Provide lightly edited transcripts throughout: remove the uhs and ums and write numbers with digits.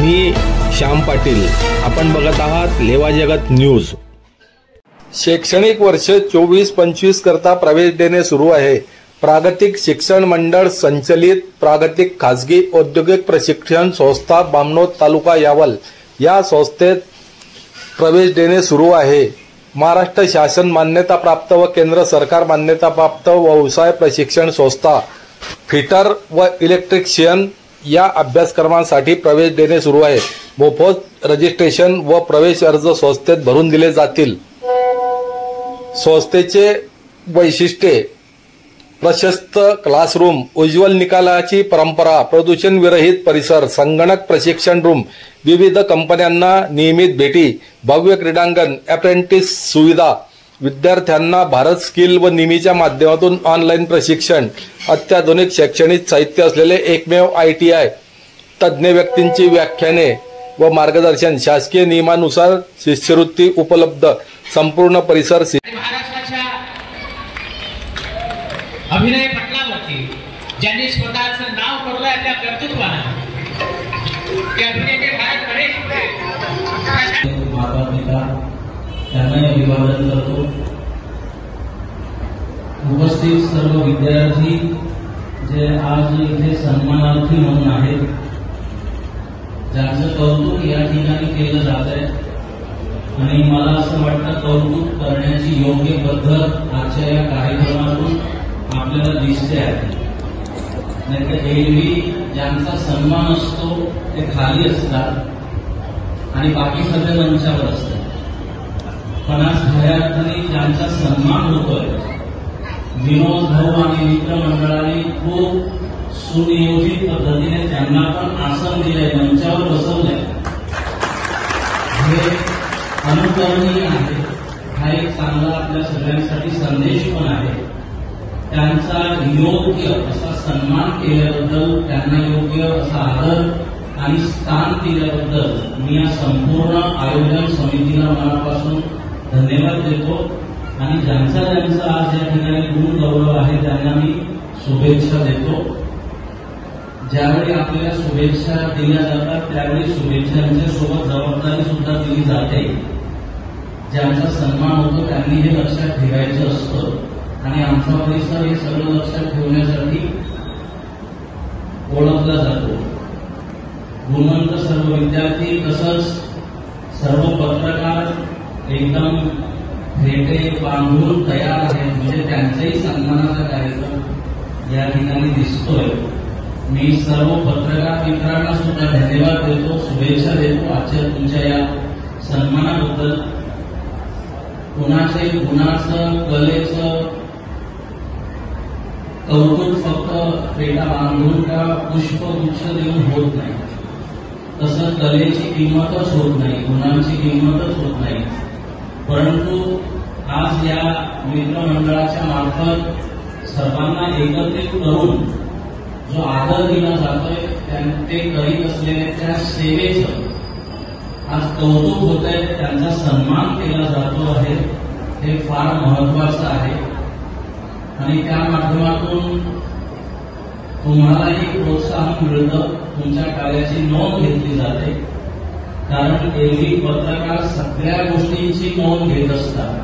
मी श्याम पाटील. आपण बघत आहात लेवा जगत न्यूज. शैक्षणिक वर्ष 24-25 करता प्रवेश देणे सुरू आहे. प्रागतिक शिक्षण मंडळ संचलित प्रागतिक खासगी औद्योगिक प्रशिक्षण संस्था बामनोद तालुका यावल या संस्थेत प्रवेश देणे सुरू आहे. महाराष्ट्र शासन मान्यता प्राप्त व केंद्र सरकार मान्यता प्राप्त व्यवसाय प्रशिक्षण संस्था फिटर व इलेक्ट्रिशियन या अभ्यासक्रमांसाठी प्रवेश देणे सुरू आहे. मोफत रजिस्ट्रेशन व प्रवेश अर्ज संस्थेत भरून दिले जातील. संस्थेचे वैशिष्ट्ये: प्रशस्त क्लासरूम, उज्ज्वल निकालाची परंपरा, प्रदूषण विरहित परिसर, संगणक प्रशिक्षण रूम, विविध कंपन्यांना नियमित भेटी, भव्य क्रीडांगण, अप्रेंटिस सुविधा, विद्यार्थ्यांना भारत स्किल व निमीच्या माध्यमातून ऑनलाईन प्रशिक्षण, अत्याधुनिक शैक्षणिक साहित्य असलेले एकमेव ITI, तज्ज्ञ व्यक्तींची व्याख्याने व मार्गदर्शन, शासकीय नियमानुसार शिष्यवृत्ती उपलब्ध, संपूर्ण परिसर. महाराष्ट्राच्या अभिनय पटलावरती ज्यांनी स्वतःचं नाव कोरलंय त्या कर्तृत्वानं ते अभिनेते भारत माता पिता त्यांना अभिवादन करतो. उपस्थित सर्व विद्यार्थी जे आज इथे सन्मानार्थी म्हणून आहेत, ज्यांचं कौतुक या ठिकाणी केलं जात आहे आणि मला असं वाटतं कौतुक करण्याची योग्य पद्धत आजच्या या कार्यक्रमातून आपल्याला दिसते आहे. नाहीतर एरवी ज्यांचा सन्मान असतो ते खाली असतात आणि बाकी सगळे मंचावर असतात. पण आज खऱ्या अर्थाने ज्यांचा सन्मान होतोय, विनोद भाऊ आणि मित्रमंडळाने खूप सुनियोजित पद्धतीने त्यांना पण आसन दिलंय, मंचावर बसवलंय. हे अनुकरणीय आहे. हा एक चांगला आपल्या सगळ्यांसाठी संदेश पण आहे. त्यांचा योग्य असा सन्मान केल्याबद्दल, त्यांना योग्य असा आदर आणि स्थान दिल्याबद्दल मी या संपूर्ण आयोजन समितीला मनापासून धन्यवाद देतो आणि ज्यांचा आज या ठिकाणी गुण गौरव आहे त्यांना मी शुभेच्छा देतो. ज्यावेळी आपल्याला शुभेच्छा दिल्या जातात त्यावेळी शुभेच्छांच्या सोबत जबाबदारी सुद्धा दिली जाते. ज्यांचा सन्मान होतो त्यांनी हे लक्षात ठेवायचं असतं आणि आमचा परिसर हे सगळं लक्षात ठेवण्यासाठी ओळखला जातो. गुणवंत सर्व विद्यार्थी तसंच सर्व पत्रकार एकदम भेटे बांधून तयार आहेत, म्हणजे त्यांचाही सन्मानाचा कार्यक्रम या ठिकाणी दिसतोय. मी सर्व पत्रकार मित्रांना सुद्धा धन्यवाद देतो, शुभेच्छा देतो आजच्या तुमच्या या सन्मानाबद्दल. कुणाचे गुणाचं कलेचं कौतुक फक्त पेटा बांधून का पुष्पगुच्छ देऊन होत नाही. तसं कलेची किंमतच होत नाही, गुणांची किंमतच होत नाही. परंतु आज या मित्रमंडळाच्या मार्फत सर्वांना एकत्रित करून जो आदर दिला जातोय ते करीत असलेल्या त्या सेवेचं आज कौतुक होत आहे, त्यांचा सन्मान केला जातो आहे. हे फार महत्वाचं आहे आणि त्या माध्यमातून तुम्हालाही प्रोत्साहन मिळतं, तुमच्या कार्याची नोंद घेतली जाते. कारण एरवी पत्रकार सगळ्या गोष्टींची नोंद घेत असतात,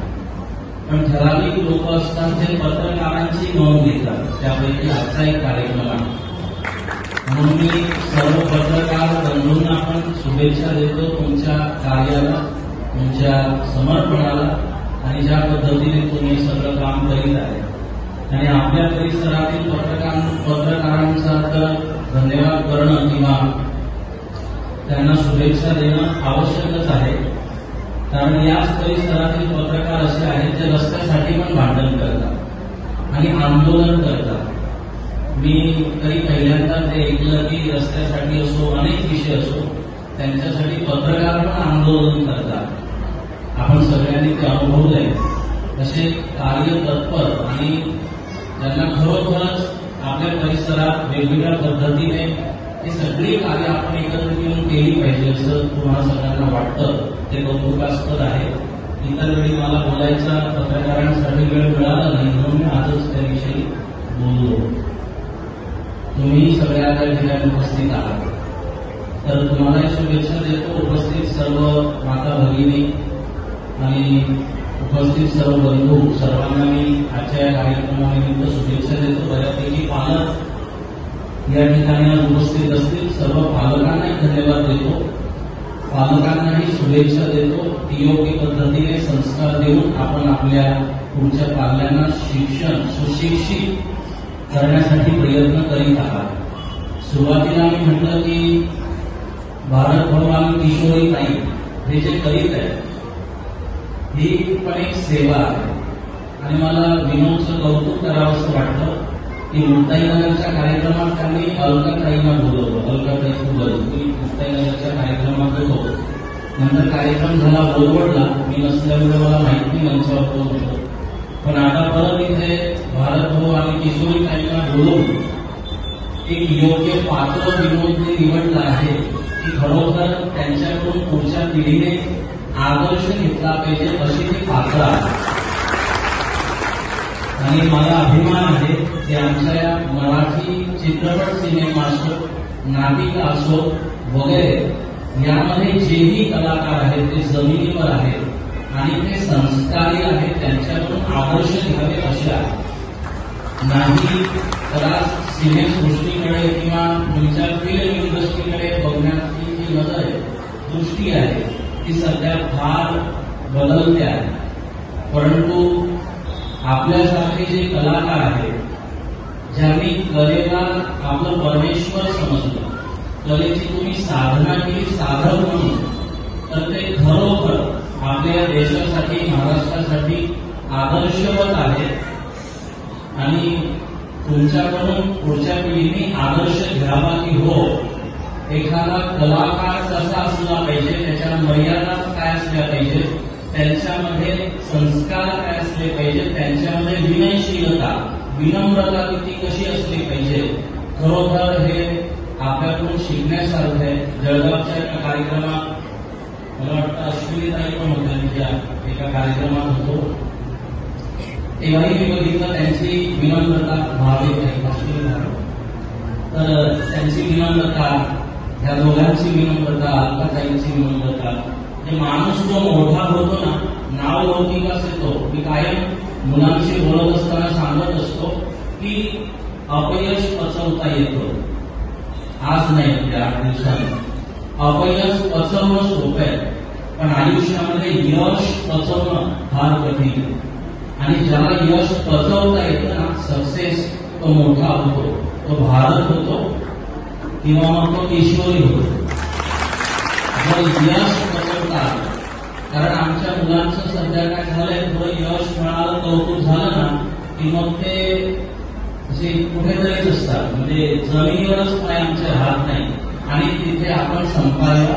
पण ठराविक लोक असतात जे पत्रकारांची नोंद घेतात. त्यापैकी आजचा एक कार्यक्रम आहे. म्हणून मी सर्व पत्रकार बंधूंना पण शुभेच्छा देतो तुमच्या कार्याला, तुमच्या समर्पणाला आणि ज्या पद्धतीने तुम्ही सगळं काम करीत आहे. आणि आपल्या परिसरातील पत्रकारांचा तर धन्यवाद करणं किंवा त्यांना शुभेच्छा देणं आवश्यकच आहे. कारण याच परिसरातील पत्रकार असे आहेत जे रस्त्यासाठी पण भांडण करतात आणि आंदोलन करतात. मी तरी पहिल्यांदा ते ऐकलं की रस्त्यासाठी असो, अनेक विषय असो, त्यांच्यासाठी पत्रकार पण आंदोलन करतात. आपण सगळ्यांनी ते अनुभवलंय. असे कार्य तत्पर आणि ज्यांना खरोखरच आपल्या परिसरात वेगवेगळ्या पद्धतीने ही सगळी कार्य आपण एकत्रित येऊन केली पाहिजे असं तुम्हाला सगळ्यांना वाटतं, ते कौतुकास्पद आहे. इतर वेळी मला बोलायचा पत्रकारांसाठी वेळ मिळाला नाही म्हणून मी आजच त्याविषयी बोललो. तुम्ही सगळ्या त्या ठिकाणी उपस्थित आहात. तर तुम्हाला शुभेच्छा देतो. उपस्थित सर्व माता भगिनी आणि उपस्थित सर्व बंधू सर्वांना मी आजच्या कार्यक्रमानिमित्त शुभेच्छा देतो. बऱ्यापैकी पालक या ठिकाणी आज उपस्थित असतील. सर्व पालकांनाही धन्यवाद देतो. पालकांनाही शुभेच्छा देतो की योग्य पद्धतीने संस्कार देऊन आपण आपल्या पुढच्या पाल्यांना शिक्षण सुशिक्षित करण्यासाठी प्रयत्न करीत आहात. सुरुवातीला मी म्हटलं की भारत भवन किशोरीताई हे जे करीत आहे ही पण एक सेवा आहे. आणि मला विनोदचं कौतुक करावं असं वाटतं की मुक्ताईनगरच्या कार्यक्रमात त्यांनी अलकाताईंना बोलवलं. अलकाताई तुम्ही मुक्ताईनगरच्या कार्यक्रमात होतो. नंतर कार्यक्रम झाला बोलवडला. मी नसल्यामुळे मला माहिती नाही मंचावर कोण होतं. पण आता परत इथे भारत भवन आणि किशोरीताईंना बोलवून एक योग्य पात्र विनोद निवडला आहे की खरोखर त्यांच्याकडून पुढच्या पिढीने आदर्श घेतला पाहिजे अशी ती पात्र आहे. आणि मला अभिमान आहे की आमच्या मराठी चित्रपट सिनेमा असो, नाटिका असो वगैरे यामध्ये जेही कलाकार आहेत ते जमिनीवर आहेत आणि ते संस्कारी आहेत. त्यांच्याकडून आदर्श घ्यावे असे आहे. नाही तर सिनेसृष्टीकडे किंवा तुमच्या फिल्म इंडस्ट्रीकडे बघण्याची जी नजर आहे, दृष्टी आहे ती सध्या फार बदलते आहे. परंतु आपल्यासारखे जे कलाकार आहेत ज्यांनी कलेला आपलं परमेश्वर समजलं, कलेची तुम्ही साधना केली साधक म्हणून, तर ते खरोखर आपल्या देशासाठी महाराष्ट्रासाठी आदर्शवत आहे. आणि तुमच्याकडून पुढच्या पिढीने आदर्श घ्यावा की हो एखादा कलाकार कसा असला पाहिजे, त्याच्या मर्यादा काय असल्या पाहिजे, त्यांच्यामध्ये संस्कार काय असले पाहिजे, त्यांच्यामध्ये विनयशीलता विनम्रता किती कशी असली पाहिजे. खरोखर हे आपल्याकडून शिकण्यासारखं आहे. जळगावच्या एका कार्यक्रमात मला वाटतं अश्विनीताई पण होत्या, तिच्या एका कार्यक्रमात होतो तेव्हाही मी बघितलं त्यांची विनम्रता भाविक आहे. तर त्यांची विनम्रता, ह्या दोघांची विनम्रता, अलकाताईंची विनम्रता, म्हणजे माणूस जो मोठा होतो ना, नाव लौकिकाच येतो. मी कायम मुलांशी बोलत असताना सांगत असतो की अपयश पचवता येतं. आज नाही म्हणजे 8 दिवसांनी. अपयश पचवणं सोपं आहे, पण आयुष्यामध्ये यश पचवणं फार कठीण आहे. आणि ज्याला यश पचवता येतं ना, सक्सेस, तो मोठा होतो, तो भारत होतो किंवा मग तो किशोरी होतो. जर यश पचवता, कारण आमच्या मुलांचं सध्या काय झालंय, थोडं यश मिळालं, कौतुक झालं ना की मग ते असे कुठेतरीच असतात, म्हणजे जमिनीवरच पाय आमचे राहत नाही आणि तिथे आपण संपायला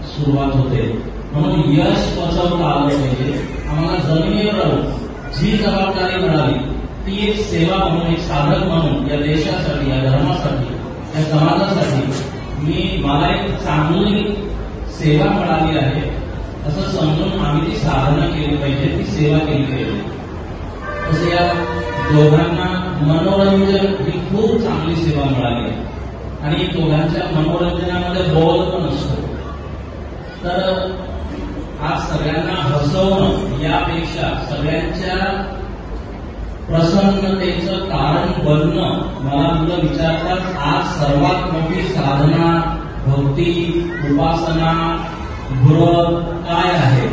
सुरुवात होते. म्हणून यश पचवता आलं पाहिजे. आम्हाला जमिनीवर राहून जी जबाबदारी मिळाली ती एक सेवा म्हणून, एक साधक म्हणून या देशासाठी, या धर्मासाठी, या समाजासाठी मला एक चांगली सेवा मिळाली आहे असं समजून आम्ही ती साधना केली पाहिजे, ती सेवा केली पाहिजे. तसं या दोघांना मनोरंजन ही खूप चांगली सेवा मिळाली आहे. आणि दोघांच्या मनोरंजनामध्ये बोल पण असतो. तर आज सगळ्यांना हसवणं यापेक्षा सगळ्यांच्या प्रसन्नतेचं कारण बनणं, मला मुलं विचारतात आज सर्वात मोठी साधना, भक्ती, उपासना, व्रत काय आहे.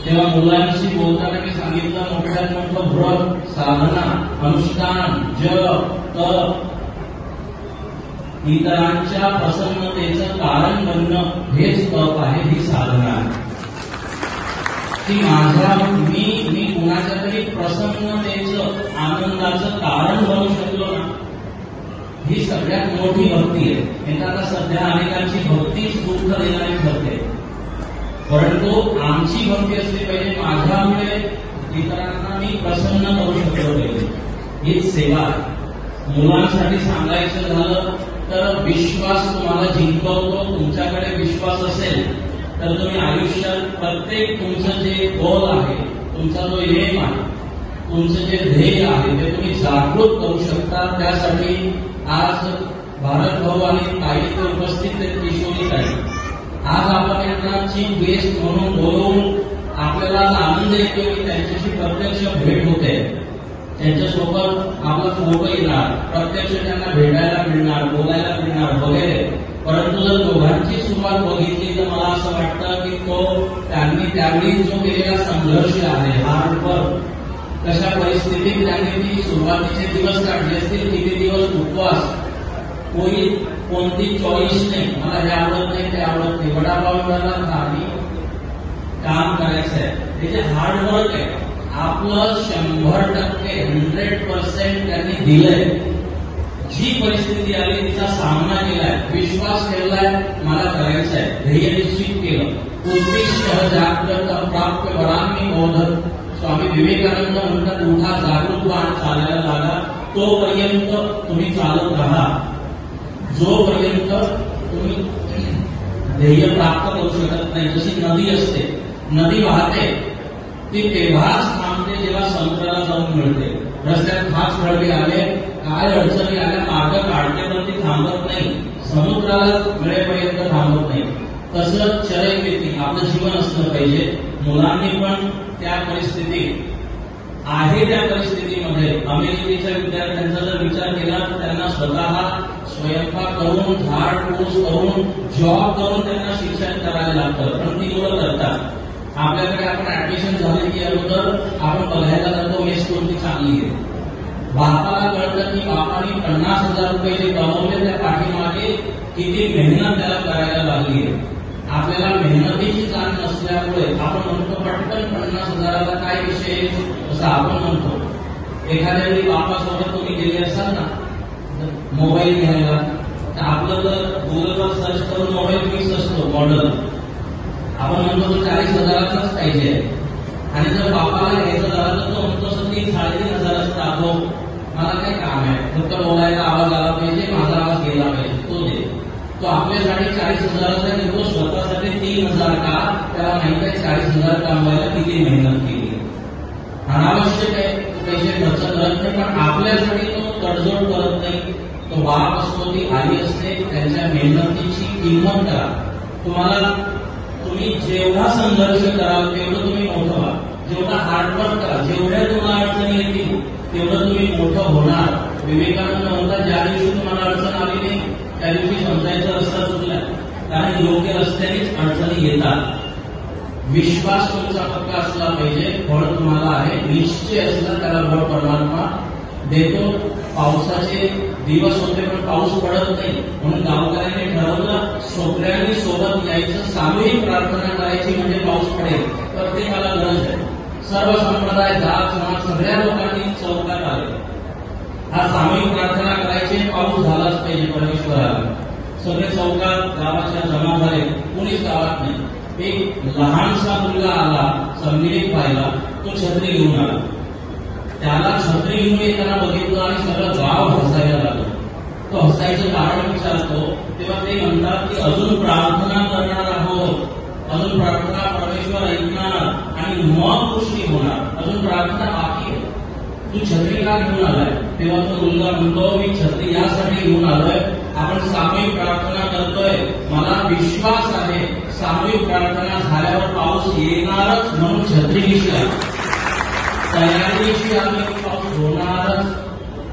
तेव्हा मुलांशी बोलताना मी सांगितलं मोठ्यात मोठं व्रत, साधना, अनुष्ठान, जप, तप, इतरांच्या प्रसन्नतेचं कारण बनणं हेच तप आहे, ही साधना आहे. की मी कुणाच्या तरी प्रसन्नतेचं, आनंदाचं कारण बनू शकलो ना, ही सगळ्यात मोठी भक्ती आहे. म्हणजे आता सध्या अनेकांची भक्तीच दुःख देणारी ठरते. परंतु आमची भक्ती असली पाहिजे, माझ्यामुळे इतरांना मी प्रसन्न करू शकलो पाहिजे, हीच सेवा आहे. मुलांसाठी सांगायचं झालं तर विश्वास तुम्हाला जिंकवतो. तुमच्याकडे विश्वास असेल तर तुम्ही आयुष्यात प्रत्येक तुमचं जे गोल आहे, तुमचा जो एम आहे, तुमचं जे ध्येय आहे ते तुम्ही जागृत करू शकता. त्यासाठी आज भारत भाऊ आणि ताई इथे उपस्थित आहेत, किशोरी ताई. आज आपण यांना चीफ गेस्ट म्हणून बोलवून आपल्याला आनंद येतो की त्यांच्याशी प्रत्यक्ष भेट होते, त्यांच्यासोबत आपला फोटो येणार, प्रत्यक्ष त्यांना भेटायला मिळणार, बोलायला मिळणार वगैरे. परंतु जर दोघांची सुरुवात बघितली तर मला असं वाटतं की तो त्यांनी त्यावेळी जो केलेला संघर्ष आहे, हार्डवर्क, कशा परिस्थितीत त्यांनी ती सुरुवातीचे दिवस काढले असतील, किती दिवस उपवास, कोणती चॉईस नाही, मला हे आवडत नाही ते आवडत नाही, वडापाव मिळाला नाही, काम करायचं आहे, ते जे हार्डवर्क आहे आपलं 100% 100% त्यांनी दिलंय. जी परिस्थिती आली तिचा सामना केलाय, विश्वास ठेवलाय, मला करायचं आहे, ध्येय निश्चित केलं. उद्दिष्ट जागृत प्राप्त वरांनी बोधत. स्वामी विवेकानंद म्हणतात, उठा, जागृत व्हा आणि चालायला लागा. तोपर्यंत तुम्ही चालत राहा, जोपर्यंत तुम्ही ध्येय प्राप्त करू शकत नाही. जशी नदी असते, नदी वाहते ती तेव्हाच थांबते जेव्हा समुद्राला जाऊन मिळते. रस्त्यात खास खळगे आले, काय अडचणी आल्या, मार्ग काढते, पण ती थांबत नाही, समुद्राला मिळेपर्यंत थांबत नाही. तसं चरैवेती आपलं जीवन असलं पाहिजे. मुलांनी पण त्या परिस्थितीत आहे, त्या परिस्थितीमध्ये अमेरिकेच्या विद्यार्थ्यांचा जर विचार केला तर त्यांना स्वतः स्वयंपाक करून, झाड पूस करून, जॉब करून त्यांना शिक्षण करायला लागतं, पण ती मुलं करतात. आपल्याकडे आपण ऍडमिशन झाले की अगोदर आपण बघायला जातो मेस कोणती चांगली आहे. बापाला कळतं की बापाने 50,000 रुपये जे कमवले त्या पाठीमागे किती मेहनत त्याला करायला लागली आहे. आपल्याला मेहनतीची जाण नसल्यामुळे आपण म्हणतो पटकन 50,000ला काय विषय असं आपण म्हणतो. एखाद्या वेळी बापासोबत तुम्ही गेले असाल ना मोबाईल घ्यायला, तर आपलं तर गुगलवर सर्च करून मोबाईल फिक्स असतो मॉडेल, आपण म्हणतो तो 40,000चाच पाहिजे. आणि जर बापाला घ्यायचं झालं तर तो म्हणतो असं 3-3.5 दाखव, मला काय काम आहे, फक्त बोलायचा आवाज आला पाहिजे, माझा आवाज गेला पाहिजे, तो दे. तो आपल्यासाठी 40,000चा घेतो, स्वतःसाठी 3,000 का? त्याला माहिती आहे 40,000 कमवायला किती मेहनत केली. अनावश्यक आहे पैसे खर्च करत नाही, पण आपल्यासाठी तो तडजोड करत नाही. तो बाप असतो, ती आई असते, त्यांच्या मेहनतीची किंमत करा. तुम्ही जेवढा संघर्ष कराल तेवढं तुम्ही मोठं व्हा, जेवढा हार्डवर्क करा, जेवढ्या तुम्हाला अडचणी येतील तेवढं तुम्ही मोठं होणार. विवेकानंद म्हणतात, ज्या दिवशी तुम्हाला अडचण आली नाही त्या दिवशी समजायचं रस्ता चुकला, कारण योग्य रस्त्यानेच अडचणी येतात. विश्वास तुमचा पक्का असला पाहिजे, फळ तुम्हाला आहे, निश्चय असला त्याला फळ परमात्मा देतो. पावसाचे दिवस होते पण पाऊस पडत नाही, म्हणून गावकऱ्यांनी ठरवलं सोपऱ्यांनी सोबत यायचं, सामूहिक प्रार्थना करायची म्हणजे पाऊस पडेल. प्रत्येकाला गरज आहे, सर्व संप्रदाय, जात, समाज सगळ्या लोकांनी चौकात आले, हा सामूहिक प्रार्थना करायची, पाऊस झालाच पाहिजे परमेश्वराला. सगळे चौकात गावाच्या जमा झाले, कुणीच गावात नाही. एक लहानसा मुलगा आला संमिलित व्हायला, तो छत्री घेऊन आला. त्याला छत्री घेऊन येताना बघितलं आणि सगळं गाव हसायला लागलं. तो हसायचं कारण विचारतो तेव्हा ते म्हणतात की अजून प्रार्थना करणार आहोत, अजून प्रार्थना परमेश्वर ऐकणार आणि मग पुष्टी होणार, अजून प्रार्थना बाकी आहे. तू छत्री का घेऊन आलाय? तेव्हा तो मुलगा म्हणतो, मी छत्री यासाठी घेऊन आलोय, आपण सामूहिक प्रार्थना करतोय, मला विश्वास आहे सामूहिक प्रार्थना झाल्यावर पाऊस येणारच, म्हणून छत्री घेतली. तयारीशी आम्ही पाऊस होणारच,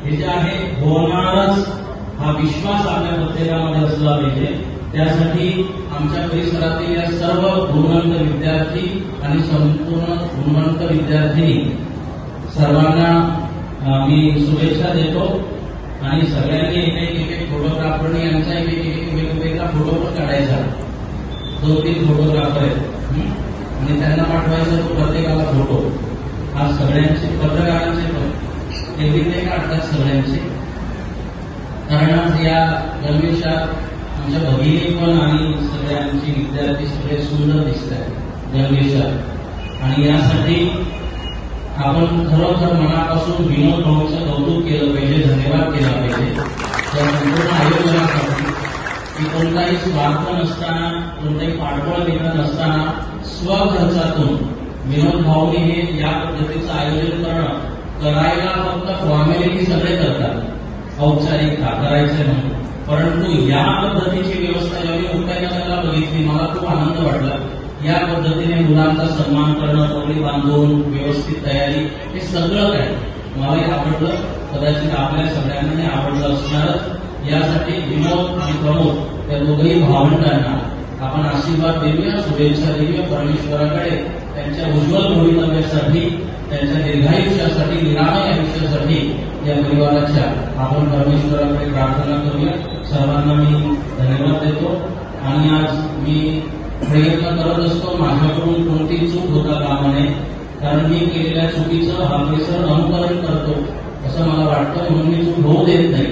हे जे आहे होणारच, हा विश्वास आपल्या प्रत्येकामध्ये असला पाहिजे. त्यासाठी आमच्या परिसरातील या सर्व गुणवंत विद्यार्थी आणि संपूर्ण गुणवंत विद्यार्थी सर्वांना मी शुभेच्छा देतो. आणि सगळ्यांनी एक फोटोग्राफरने यांचा एक वेगवेगळा फोटो पण काढायचा, 2-3 फोटोग्राफर आहेत आणि त्यांना पाठवायचा तो प्रत्येकाला फोटो. आज सगळ्यांचे पत्रकारांचे पण एक काढतात सगळ्यांचे, कारण आज या गणवेशात आमच्या भगिनी पण आणि सगळ्यांची विद्यार्थी सगळे सुंदर दिसत आहेत गणवेशात. आणि यासाठी आपण खरोखर मनापासून विनोद भाऊचं कौतुक केलं पाहिजे, धन्यवाद केला पाहिजे त्या संपूर्ण आयोजनासाठी. की कोणताही स्वार्थ नसताना, कोणताही पाठबळ देणं नसताना स्वखर्चातून विनोद भाऊनी हे या पद्धतीचं आयोजन करायला फक्त फॉर्मॅलिटी सगळे करतात, औपचारिकता करायचं म्हणून, परंतु या पद्धतीची व्यवस्था जेव्हा मी मुक्ताईनगरला बघितली मला खूप आनंद वाटला. या पद्धतीने मुलांचा सन्मान करणं, पगडी बांधून व्यवस्थित तयारी, हे सगळं काय मलाही आवडलं, कदाचित आपल्या सगळ्यांनाही आवडलं असणारच. यासाठी विनोद आणि प्रमोद या दोघंही भावंडांना आपण आशीर्वाद देऊया, शुभेच्छा देऊया परमेश्वराकडे. त्यांच्या उज्ज्वल भवितव्यासाठी, त्यांच्या दीर्घायुष्यासाठी, निरामय आयुष्यासाठी या परिवाराच्या आपण परमेश्वराकडे प्रार्थना करूया. सर्वांना मी धन्यवाद देतो. आणि आज मी प्रयत्न करत असतो माझ्याकडून कोणतीही चूक होता कामा नये, कारण मी केलेल्या चुकीचं हा परिसर अनुकरण करतो असं मला वाटतं, म्हणून मी चूक होऊ देत नाही.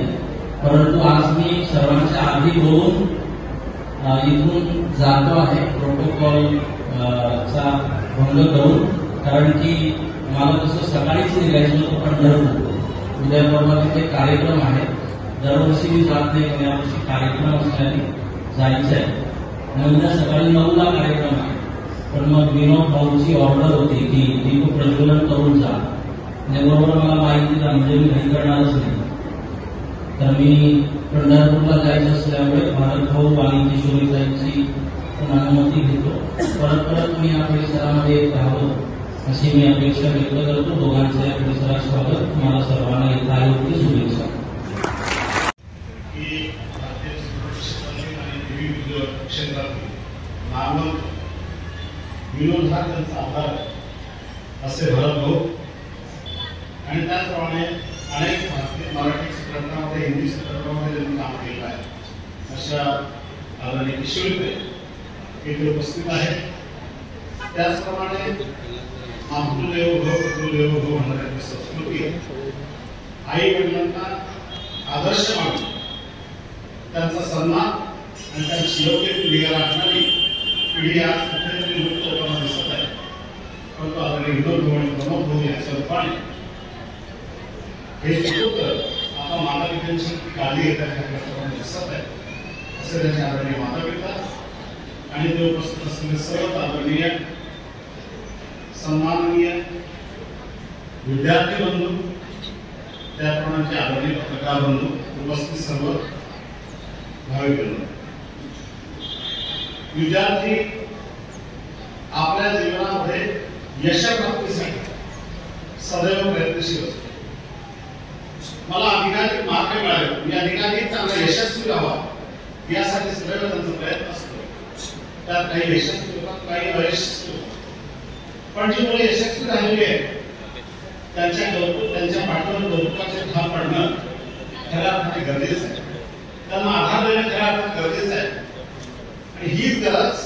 परंतु आज मी सर्वांच्या आधी बोलून इथून जातो आहे प्रोटोकॉल चा भंग करून, कारण की मला तसं सकाळीच निघायचं होतं पंढरपूर. उद्या परवा तिथे कार्यक्रम आहे. दरवर्षी मी जात नाही, पण यावर्षी कार्यक्रम असल्याने जायचं आहे. उद्या सकाळी 9ला कार्यक्रम आहे. पण मग विनोद भाऊची ऑर्डर होती की दीप प्रज्वलन करून जा, बरोबर मला माहिती झाली, म्हणजे मी घरी करणारच नाही. तर मी पंढरपूरला जायचं असल्यामुळे भारत भाऊ आणि किशोरीताईंची अनुमती घेतो. परत परत मी या परिसरामध्ये येत राहावं अशी मी अपेक्षा व्यक्त करतो. दोघांचं या परिसरात स्वागत. मला सर्वांना येत आयोग्य शुभेच्छा. विनोद हा त्यांचा आधार असे भरत भाऊ. आणि त्याचप्रमाणे अनेक भारतीय मराठी चित्रपटामध्ये, हिंदी चित्रपटामध्ये त्यांनी काम केलं आहे. अशा आदरणीय किशोरीताई इथे उपस्थित आहे. त्याचप्रमाणे मातृदेवो भव पितृदेवो भव म्हणणारी संस्कृती, आई वडिलांना आदर्श मानून त्यांचा सन्मान आणि त्यांची योग्य भूमिका राखणारी पिढी आज कुठेतरी लुप्त होताना दिसत आहे. परंतु आदरणीय विनोद भाऊ आणि प्रमोद भाऊ यांच्या रूपाने हे सुपुत्र आता माता पित्यांची काळजी घेतात दिसत आहे. असे त्यांचे आदरणीय माता पिता आणि ते उपस्थित असलेले सर्व आदरणीय सन्माननीय विद्यार्थी बंधू, त्याप्रमाणे आदरणीय पत्रकार बंधू, उपस्थित सर्व भाविक बंधू. विद्यार्थी आपल्या जीवनामध्ये यशप्राप्तीसाठी सदैव प्रयत्नशील असतो. मला अधिकाधिक मार्क मिळावे, मी अधिकाधिक चांगला यशस्वी व्हावा यासाठी सदैव त्यांचा प्रयत्न असतो. त्यात काही यशस्वी होतात, काही अयशस्वी होतात. पण जी मुले यशस्वी झालेली आहेत त्यांच्या पाठीवर कौतुकाचे ठाम पडणं खऱ्या अर्थाने गरजेचं आहे. त्यांना आधार देणं खऱ्या अर्थाने गरजेचं आहे. आणि हीच गरज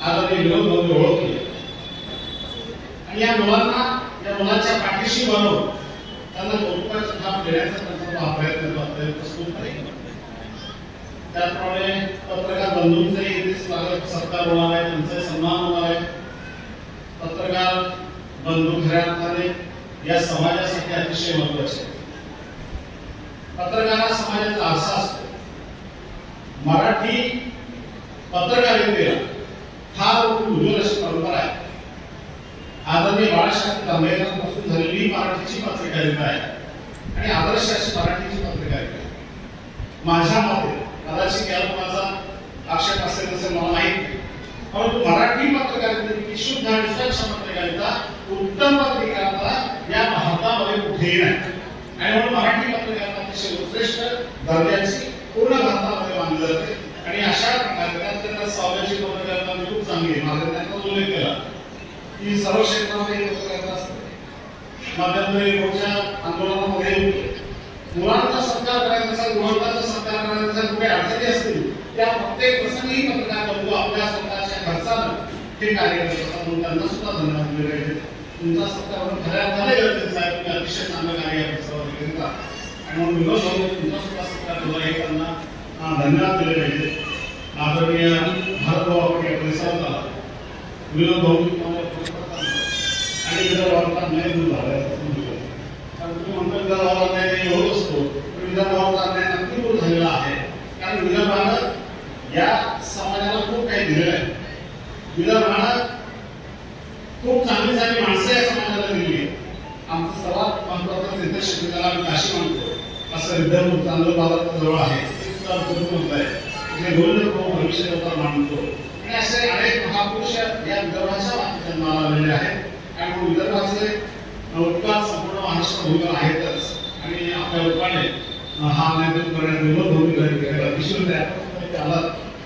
आदरणीय विनोद भाऊंनी ओळखली आणि या मुलांच्या पाठीशी बनवून त्यांना कौतुकाचे ठाम देण्याचा त्यांचा प्रयत्न सुरू आहे. त्याचप्रमाणे पत्रकार बंधूंचंही इथे स्वागत सत्कार होणार आहे, त्यांचा सन्मान होणार आहे. पत्रकार बंधू खऱ्या अर्थाने या समाजासाठी अतिशय महत्वाचे. पत्रकार हा समाजाचा आरसा असतो. मराठी पत्रकारितेला फार उज्ज्वल अशी परंपरा आहे. आदरणीय बाळासाहेब आंबेडकरांपासून झालेली मराठीची पत्रकारिता आहे आणि आदर्श अशी मराठीची पत्रकारिता आहे. माझ्या मते कदाचित या लोकांचा आक्षेप असेल तसे मला माहित नाही, परंतु मराठी पत्रकारितेची शुद्ध आणि स्वच्छ पत्रकारिता, उत्तम पत्रकारिता या भारतामध्ये कुठेही नाही. आणि म्हणून मराठी पत्रकारिता अतिशय उत्कृष्ट दर्जाची पूर्ण भारतामध्ये मानली जाते. आणि अशा प्रकारे सावल्याची पत्रकारिता खूप चांगली आहे. माझा त्यांचा उल्लेख केला की सर्व क्षेत्रामध्ये पत्रकारिता असते. मध्यंतरी मोठ्या आंदोलनामध्ये मुलांचा सत्कार करायचा, गृहस्थांचा सत्कार करायचा, कुठे अडचणी असतील त्या प्रत्येक प्रसंगी पत्रकार बंधू आपल्या स्वतःच्या खर्चानं हे कार्य करत असतात. म्हणून त्यांना सुद्धा धन्यवाद दिले पाहिजे. तुमचा सत्कार म्हणून खऱ्या अर्थाने गरजेचं आहे. तुम्ही अतिशय चांगलं कार्य करता आणि म्हणून विनोद भाऊ तुमचा सुद्धा सत्कार केला हे त्यांना धन्यवाद दिले पाहिजे. आदरणीय भारत भाऊ आपण या परिसरात आला, विनोद भाऊ आणि विदर्भाचा अन्याय दूर झाला कारण तुम्ही म्हणता विदर्भाला अन्याय होत असतो, विदर्भाचा अन्याय नक्की दूर झालेला आहे. कारण विदर्भानं या समाजाला खूप काही दिलेलं आहे. विदर्भानं खूप चांगली चांगली माणसं या समाजाला दिली आहे. आमचं सर्वात महत्वाचं तीर्थक्षेत्र त्याला आम्ही काशी म्हणतो. असं विद्यार्थी चांगलं बाबत जवळ आहे ते सुद्धा गुरुकुल आहे जे गोविंद प्रभू भविष्य देवता मानतो आणि असे अनेक महापुरुष या विदर्भाच्या मागे जन्माला आलेले आहेत आणि विदर्भाचे उपकार संपूर्ण महाराष्ट्र भूमीवर आहेतच आणि आपल्या लोकांनी हा नेतृत्व करण्यात विनोद भूमिका अतिशय आला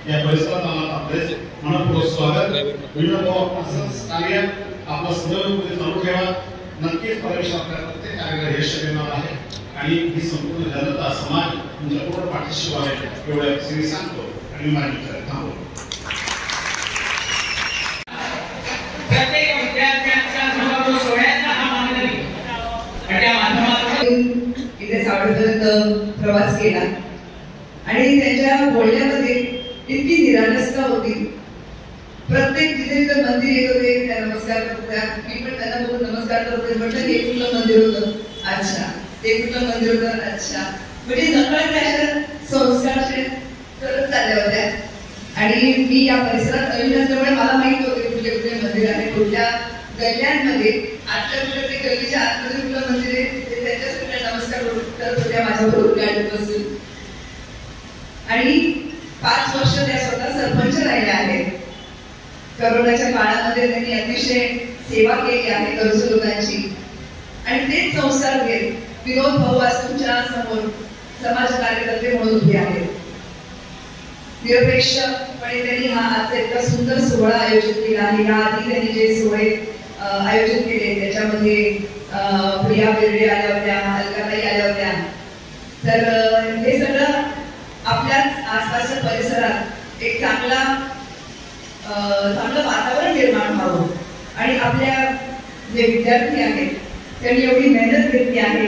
या परिसरात आम्हाला आपले मनपूर्वक स्वागत विनोद असंच कार्य आपलं सदैव चालू ठेवा नक्कीच परमेश्वर आपल्या प्रत्येक कार्याला यश देणार आहे आणि ही संपूर्ण जनता समाज तुमच्या पूर्ण पाठीशी आहे एवढ्या श्री सांगतो आणि माझी थांबवतो प्रत्येक विद्यार्थ्यांच्या समोर सोहळ्याचा हा मानकरी त्या माध्यमातून इथे सावडेपर्यंत प्रवास केला आणि त्यांच्या बोलण्यामध्ये इतकी निराळसता होती. प्रत्येक जिथे जिथे मंदिर येत होते त्या नमस्कार करत होत्या. मी पण त्यांना बघून नमस्कार करत होते. म्हटलं हे कुठलं मंदिर होतं, अच्छा ते कुठलं मंदिर होतं, अच्छा म्हणजे नकळत अशा संस्कार करत चालल्या होत्या. आणि मी या परिसरात नवीन असल्यामुळे मला माहित होते कुठले कुठले मंदिर आहे, कुठल्या गल्ल्यांमध्ये आजच्या कुठल्या ते गल्लीच्या आतमध्ये कुठलं मंदिर आहे ते त्यांच्यासाठी नमस्कार करत होत्या माझ्याबरोबर गाडीत बसून. आणि 5 वर्ष त्या स्वतः सरपंच राहिल्या आहेत. करोनाच्या काळामध्ये त्यांनी अतिशय सेवा केली आहे गरजू लोकांची आणि तेच संस्कार घेत विनोद भाऊ आज तुमच्या समोर समाज कार्यकर्ते म्हणून उभे आहेत. निरपेक्षपणे त्यांनी हा आज इतका सुंदर सोहळा आयोजित केला आहे. याआधी त्यांनी जे सोहळे आयोजित केले त्याच्यामध्ये प्रिया बेर्डे आल्या होत्या, अलकाताई आल्या होत्या. तर हे सगळं आपल्याच आसपासच्या परिसरात एक चांगलं वातावरण निर्माण व्हावं आणि आपल्या जे विद्यार्थी आहेत त्यांनी एवढी मेहनत घेतली आहे,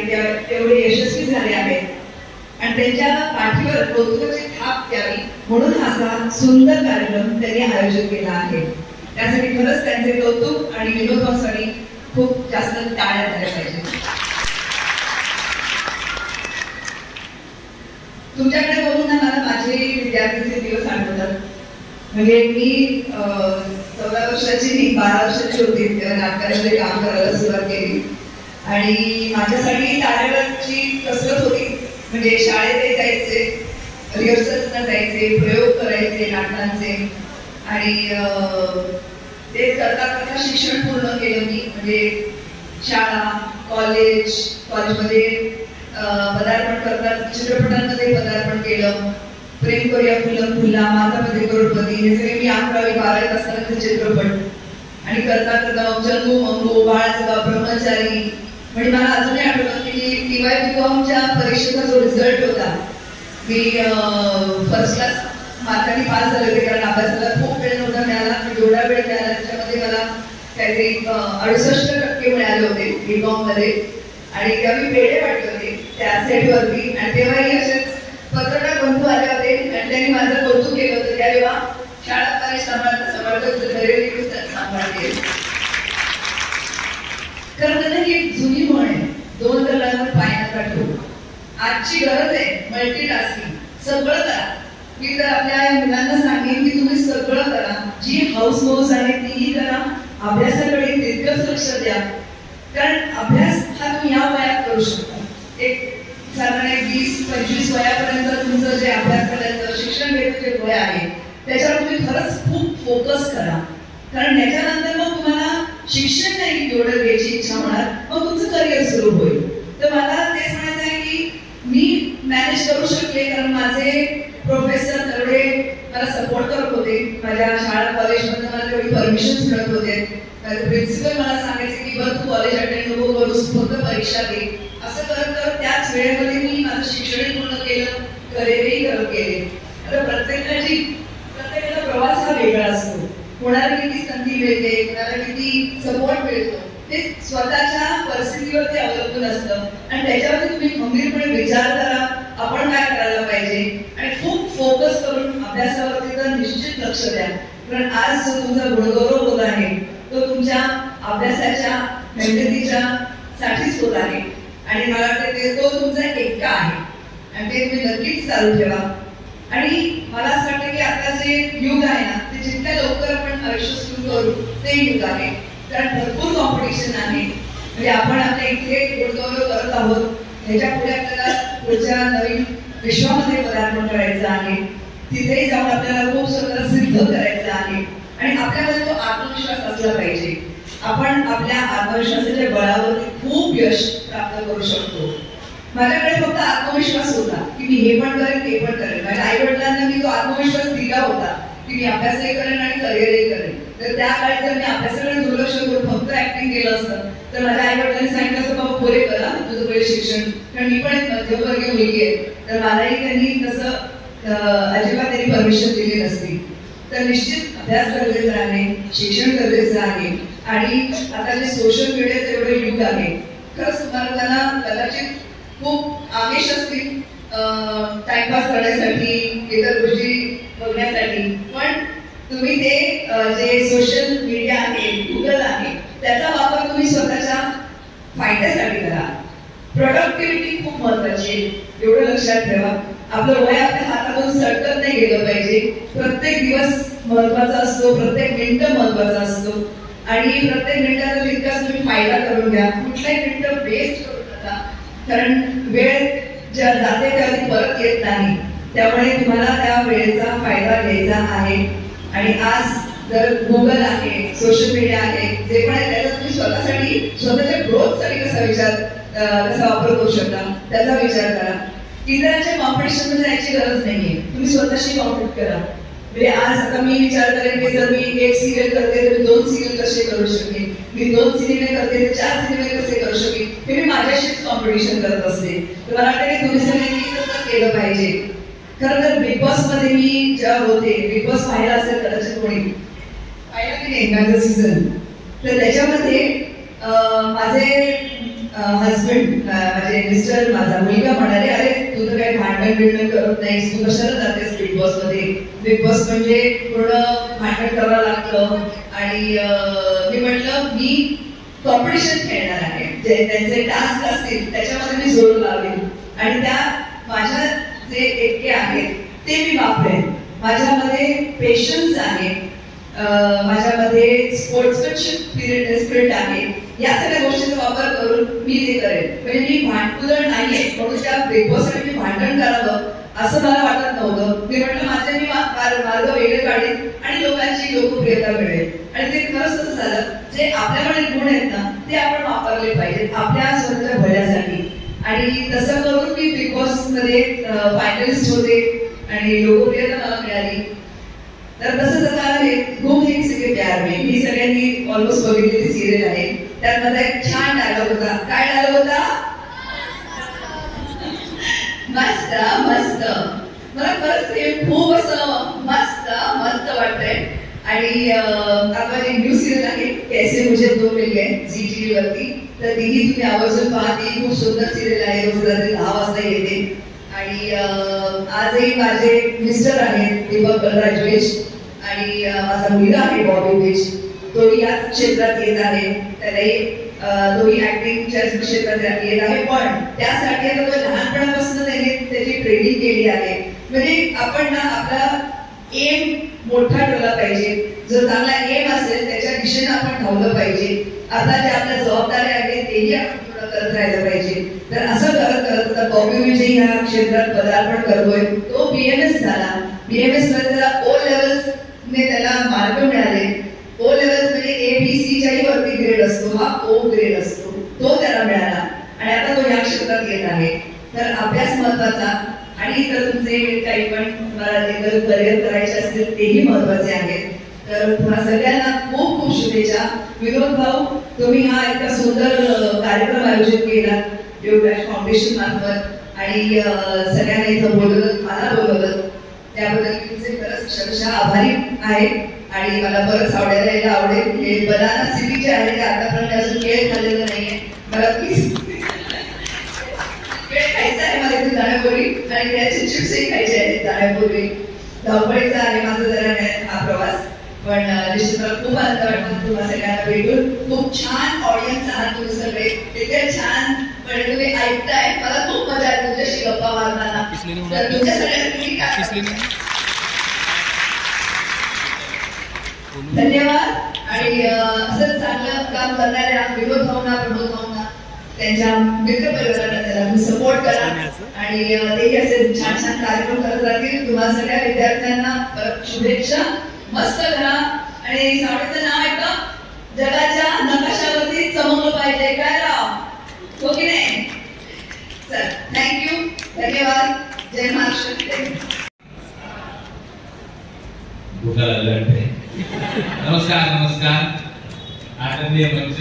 तेवढे यशस्वी झाले आहेत आणि त्यांच्या पाठीवर कौतुकाची थाप द्यावी म्हणून असा सुंदर कार्यक्रम त्यांनी आयोजित केला आहे. त्यासाठी खरंच त्यांचे कौतुक आणि विनोद भाऊसाठी खूप जास्त टाळ्या झाल्या पाहिजे. तुमच्याकडे बघून ना मला माझे विद्यार्थीचे दिवस आठवतात. म्हणजे मी 14 वर्षाची नाही 12 वर्षाची होती तेव्हा नाटकामध्ये काम करायला सुरुवात केली आणि माझ्यासाठी तारेवरची कसरत होती. म्हणजे शाळेतही जायचे, रिहर्सल्सला जायचे, प्रयोग करायचे नाटकांचे आणि ते करता करता शिक्षण पूर्ण केलं मी. म्हणजे शाळा, कॉलेजमध्ये पदार्पण करतात, चित्रपटांमध्ये पदार्पण केलं. प्रेम करूया फुलं फुला, माझामध्ये करोडपती हे सगळे मी 11वी-12वीत असताना चित्रपट आणि करता करता जन्मू मंगू, बाळाचा ब्रह्मचारी. म्हणजे मला अजूनही आठवतं की TY-BCOMच्या परीक्षेचा जो रिझल्ट होता मी फर्स्ट क्लास मार्कांनी पास झाले होते कारण अभ्यासाला खूप वेळ नव्हता मिळाला. जेवढा वेळ मिळाला त्याच्यामध्ये मला काहीतरी 68% मिळाले होते BCOM मध्ये आणि तेव्हा मी पेढे पाठले होते त्या सेटवरती आणि तेव्हाही असेच पत्रकार बंधू आले होते आणि त्यांनी माझं कौतुक केलं होतं. तेव्हा शाळा कॉलेज सांभाळतं घरी पुस्तक सांभाळते. तर त्यांना ही एक जुनी म्हण आहे, 2 दगडांवर पाय नका ठेवू. आजची गरज आहे मल्टीटास्किंग, सगळं करा. मी तर आपल्या मुलांना सांगेन की तुम्ही सगळं करा, जी हाऊस मौज आहे तीही करा, अभ्यासाकडे तितकंच लक्ष द्या कारण अभ्यास हा तुम्ही या वयात करू शकता. एक साधारण 20-25 वयापर्यंत तुमचं जे अभ्यास करायचं शिक्षण घ्यायचं जे वय आहे त्याच्यावर तुम्ही खरंच खूप फोकस करा कारण याच्यानंतर मग तुम्हाला शिक्षण नाही एवढं घ्यायची इच्छा होणार, मग तुमचं करिअर सुरू होईल. तर मला तेच म्हणायचं आहे की मी मॅनेज करू शकले कारण माझे प्रोफेसर तेवढे मला सपोर्ट करत होते. माझ्या शाळा कॉलेजमध्ये मला तेवढी परमिशन्स मिळत होते. प्रिन्सिपल मला सांगायचे की बरं तू कॉलेज अटेंड नको करूस, फक्त परीक्षा दे. असं करत करत त्याच वेळेमध्ये मी माझं शिक्षणही पूर्ण केलं, करिअरही केले. आता प्रत्येकाचा प्रवास हा वेगळा असतो. कोणाला किती संधी मिळते, कोणाला किती सपोर्ट मिळतो ते स्वतःच्या परिस्थितीवरती अवलंबून असतं आणि त्याच्यावरती तुम्ही गंभीरपणे विचार करा आपण काय करायला पाहिजे आणि खूप फोकस करून अभ्यासावरती तर निश्चित लक्ष द्या कारण आज जो तुमचा गुणगौरव होत आहे तो तुमच्या अभ्यासाच्या मेहनतीच्या साठीच होत आहे आणि मला वाटतं तो तुमचा एकटा आहे आणि ते तुम्ही नक्कीच चालू ठेवा. आणि मला असं वाटतं की आता जे युग आहे ना ते जितक्या लवकर आपण आयुष्य सुरू करू ते युग आहे कारण भरपूर कॉम्पिटिशन आहे. म्हणजे आपण आपल्या इथे गुणगौरव करत आहोत ह्याच्या पुढे आपल्याला पुढच्या नवीन विश्वामध्ये पदार्पण करायचं आहे. तिथेही जाऊन आपल्याला खूप सुंदर सिद्ध करायचं आहे आणि आपल्यामध्ये तो आत्मविश्वास असला पाहिजे. आपण आपल्या आत्मविश्वासाच्या बळावरती खूप यश प्राप्त करू शकतो. माझ्याकडे फक्त आत्मविश्वास होता की मी हे पण करेन ते पण करेन. माझ्या आई वडिलांना मी तो आत्मविश्वास दिला होता की मी अभ्यासही करेन आणि करिअरही करेन. तर त्या काळी जर मी अभ्यासाकडे दुर्लक्ष करून फक्त ऍक्टिंग केलं असतं तर माझ्या आई वडिलांनी सांगितलं असतं बाबा पुढे करा तुझं पुढे शिक्षण. कारण मी पण एक मध्यमवर्गीय मुलगी आहे तर मलाही त्यांनी तसं अजिबात त्यांनी परमिशन दिली नसती. तर निश्चित अभ्यास गरजेचा आहे, शिक्षण गरजेचं आहे आणि आता जे सोशल मीडियाचं एवढं युग आहे खरंच तुम्हाला त्यांना कदाचित खूप आमिष असतील टाइमपास करण्यासाठी इतर गोष्टी बघण्यासाठी, पण तुम्ही ते जे सोशल मीडिया आहे गुगल आहे त्याचा वापर तुम्ही स्वतःच्या फायद्यासाठी करा. प्रोडक्टिव्हिटी खूप महत्वाची आहे, एवढं लक्षात ठेवा. आपलं वय आपल्या हातातून सटकत नाही गेलं पाहिजे. प्रत्येक दिवस महत्वाचा असतो, प्रत्येक मिनिट महत्वाचा असतो आणि प्रत्येक मिनिटाचा तितकाच तुम्ही फायदा करून घ्या. कुठलाही मिनिट वेस्ट करू नका कारण वेळ ज्या जाते त्या परत येत नाही. त्यामुळे तुम्हाला त्या वेळेचा फायदा घ्यायचा आहे. आणि आज जर गुगल आहे, सोशल मीडिया आहे, जे पण आहे त्याचा तुम्ही स्वतःसाठी स्वतःच्या ग्रोथसाठी कसा वापर करू शकता त्याचा विचार करा. इतरांच्या कॉम्पिटिशन मध्ये जायची गरज नाहीये, तुम्ही स्वतःशी कॉम्पिट करा. म्हणजे आज आता मी विचार करेन की जर मी एक सिरियल करते तर मी 2 सिरियल कसे करू शकेन, मी 2 सिनेमे करते तर 4 सिनेमे कसे करू शकेन, हे मी माझ्याशीच कॉम्पिटिशन करत असते. तर मला वाटतं की तुम्ही सगळ्यांनी तसंच केलं पाहिजे. खरं तर बिग बॉस मध्ये मी जेव्हा होते, बिग बॉस पाहिला असेल कदाचित कोणी पाहिला की नाही माझं सीझन, तर त्याच्यामध्ये माझे हजबंड माझे मिस्टर माझा मुलगा म्हणाले अरे तू तर काही भांडण बिंडण करत नाहीस, तू कशाला जातेस बिग बॉस मध्ये, बिग बॉस म्हणजे पूर्ण भांडण करावं लागतं. आणि मी म्हटलं मी कॉम्पिटिशन खेळणार आहे, जे त्यांचे टास्क असतील त्याच्यामध्ये मी जोर लावेल आणि त्या माझ्या जे एकटे आहेत ते मी वापरेन. माझ्यामध्ये पेशन्स आहे, माझ्यामध्ये स्पोर्ट्समॅनशिप स्पिरिट आहे. या सगळ्या गोष्टींचा वापर करून मी ते करेन. म्हणजे मी भांडकुदळ नाहीये म्हणून त्या बिग बॉससाठी मी भांडण करावं असं मला वाटत नव्हतं. मी म्हटलं माझे मी मार्ग वेगळे काढेन आणि लोकांची लोकप्रियता मिळेल. आणि ते खरंच तसं झालं. जे आपल्याकडे गुण आहेत ना ते आपण वापरले पाहिजेत आपल्या स्वतःच्या भल्यासाठी. आणि तसं करून मी बिग बॉस मध्ये फायनलिस्ट होते आणि लोकप्रियता मला मिळाली. तर तसं जसं घूम एक सिके प्यार में ही सगळ्यांनी ऑलमोस्ट बघितलेली सिरियल आहे. त्यात माझा एक छान डायलॉग होता. काय डायलॉग होता? मस्त मस्त. मला खरंच ते खूप असं मस्त मस्त वाटतंय. आणि आता एक न्यू सिरियल आहे कैसे मुझे दो मिल गए झी टीव्ही वरती, तर तीही तुम्ही आवर्जून पहा. ती खूप सुंदर सिरियल आहे, रोज रात्री 10 वाजता येते. आणि आजही माझे मिस्टर आहेत दीपक बलराज वेश आणि माझा मुलगा आहे बॉबी वेश, तोही याच क्षेत्रात येत आहे. त्यालाही तोही ऍक्टिंगच्या क्षेत्रात येत आहे. पण त्यासाठी आता तो लहानपणापासून त्याने त्याची ट्रेनिंग केली आहे. म्हणजे आपण ना आपला एम मोठा ठेवला पाहिजे. जर चांगला एम असेल त्याच्या दिशेने आपण धावलं पाहिजे. आता जे आपल्या जबाबदाऱ्या आहेत तेही आपण पूर्ण करत राहिलं पाहिजे. तर असं करत करत आता बॉबी विजय ह्या क्षेत्रात पदार्पण करतोय. तो BMS झाला. BMS मध्ये त्याला O लेवल्स ने त्याला मार्क मिळाले. O लेवल्स म्हणजे ABC च्याही वरती ग्रेड असतो, हा O ग्रेड असतो, तो त्याला मिळाला आणि आता तो या क्षेत्रात येत आहे. तर अभ्यास महत्वाचा आणि इतर तुमचे काही पण तुम्हाला करिअर करायचे असतील तेही महत्वाचे आहेत. तर तुम्हाला सगळ्यांना खूप खूप शुभेच्छा. विनोद भाऊ तुम्ही हा इतका सुंदर कार्यक्रम आयोजित केला योगराज फाउंडेशन मार्फत आणि सगळ्यांना इथं बोलवलं, मला बोलवलं, त्याबद्दल मी तुमचे खरंच अक्षरशः आभारी आहे. आणि मला परत सावड्याला यायला आवडेल. हे बनाना सिटी जे आहे ते आतापर्यंत अजून केळ खाल्लेलं नाहीये. मला प्लीज केळ खायचं आहे मला इथे जाण्यापूर्वी आणि त्याचे चिप्सही खायचे आहेत जाण्यापूर्वी. धावपळीचा आहे माझा जरा हा प्रवास, पण निश्चित मला खूप आनंद वाटतो तुम्हाला सगळ्यांना भेटून. खूप छान ऑडियन्स आहात तुम्ही सगळे, इतके छान म्हणजे तुम्ही ऐकताय. मला खूप मजा आहे तुमच्याशी गप्पा मारताना. तर तुमच्या सगळ्यांना धन्यवाद. आणि असंच चांगलं काम करणाऱ्या विनोद भाऊंना, प्रमोद भाऊंना त्यांच्या मित्रपरिवाराला त्याला तुम्ही सपोर्ट करा आणि तेही असे छान छान कार्यक्रम करत राहतील. तुम्हाला सगळ्या विद्यार्थ्यांना शुभेच्छा. मस्त करा आणि सावळेचं नाव एकदम जगाच्या नकाशावरती चमकलं पाहिजे. काय राव, हो की नाही? चल, थँक्यू, धन्यवाद. जय महाराष्ट्र. नमस्कार नमस्कार. आदरणीय मंच,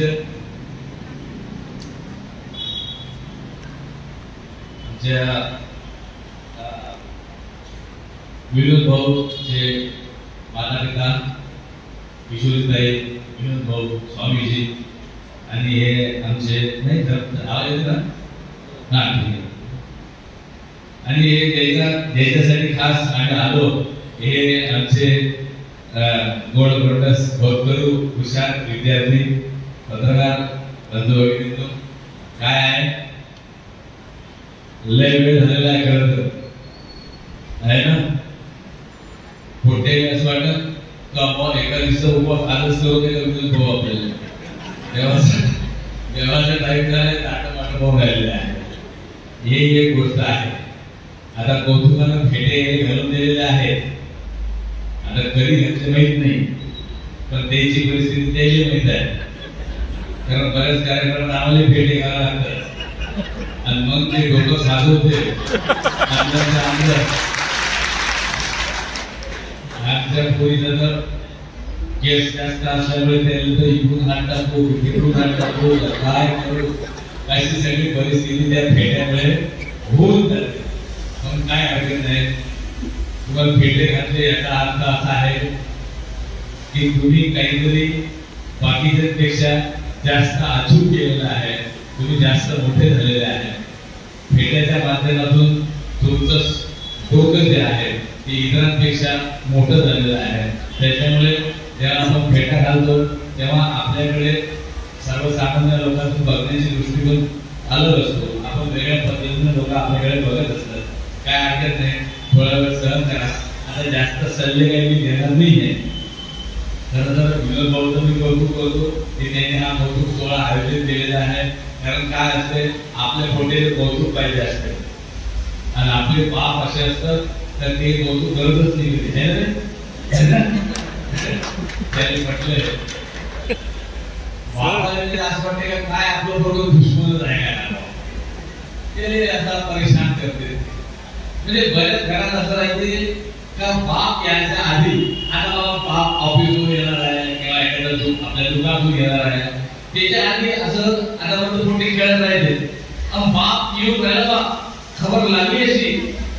विनोद भाऊ जे माता पिता किशोरीताई, विनोद भाऊ, स्वामीजी आणि हे आमचे नाही आवाज येतो ना? हा, ठीक आहे. आणि हे द्यायच्यासाठी खास आम्ही आलो. हे आमचे गोड गोंडस होतकरू हुशार विद्यार्थी पत्रकार बंधू भगिनींनो, काय आहे, लय वेळ झालेला आहे खरं तर आहे ना. खोटे असं वाटत का एका दिवसा उपवास आजच करू दे भाऊ आपल्याला देवाचा टाईम झालाय, ताटं वाटं भाऊ राहिलेलं आहे. हे एक गोष्ट आहे. आता कौतुकानं फेटे घालून दिलेले आहेत. आता कधी घरचे माहित नाही, पण त्याची परिस्थिती त्याची माहित आहे. कारण बऱ्याच कार्यक्रमात आम्हाला फेटे घालावं लागतात आणि मग ते डोकं साजवते. आमच्या पोरीचा तर केस जास्त असल्यामुळे त्याला इकडून हात टाकू, तिकडून हात टाकू, काय करू, अशी सगळी परिस्थिती त्या फेट्यामुळे होऊन जाते. पण काय हरकत नाही, तुम्हाला फेटे घातले याचा अर्थ असा आहे की तुम्ही काहीतरी बाकीच्यांपेक्षा जास्त अचूक केलेलं आहे, तुम्ही जास्त मोठे झालेले आहे. फेट्याच्या माध्यमातून तुमचं डोकं जे आहे ते इतरांपेक्षा मोठं झालेलं आहे. त्याच्यामुळे जेव्हा आपण फेटा घालतो तेव्हा आपल्याकडे सर्वसामान्य लोकांतून बघण्याची दृष्टिकोन अलग असतो. आपण वेगळ्या पद्धतीने लोक आपल्याकडे बघत असतात. काय हरकत नाही, थोडा वेळ सहन करा. आता जास्त सल्ले काही मी देणार नाहीये. खरं तर विनोद भाऊचं मी कौतुक करतो की त्यांनी हा कौतुक सोहळा आयोजित केलेला आहे. कारण काय असते, आपल्या खोटे कौतुक पाहिजे असते आणि आपले पाप असे असतात तर ते कौतुक करतच नाही. त्यांनी म्हटलंय असं वाटते का काय आपलं बरोबर दुश्मनच आहे का, ते असा परेशान करते. म्हणजे बऱ्याच घरात असं राहते का बाप यायच्या आधी आता बाप ऑफिसहून येणार आहे किंवा एखादा आपल्या दुकानातून येणार आहे, त्याच्या आधी असं आता म्हणतो मोठी खेळत राहते. बाप येऊन राहिला, खबर लागली अशी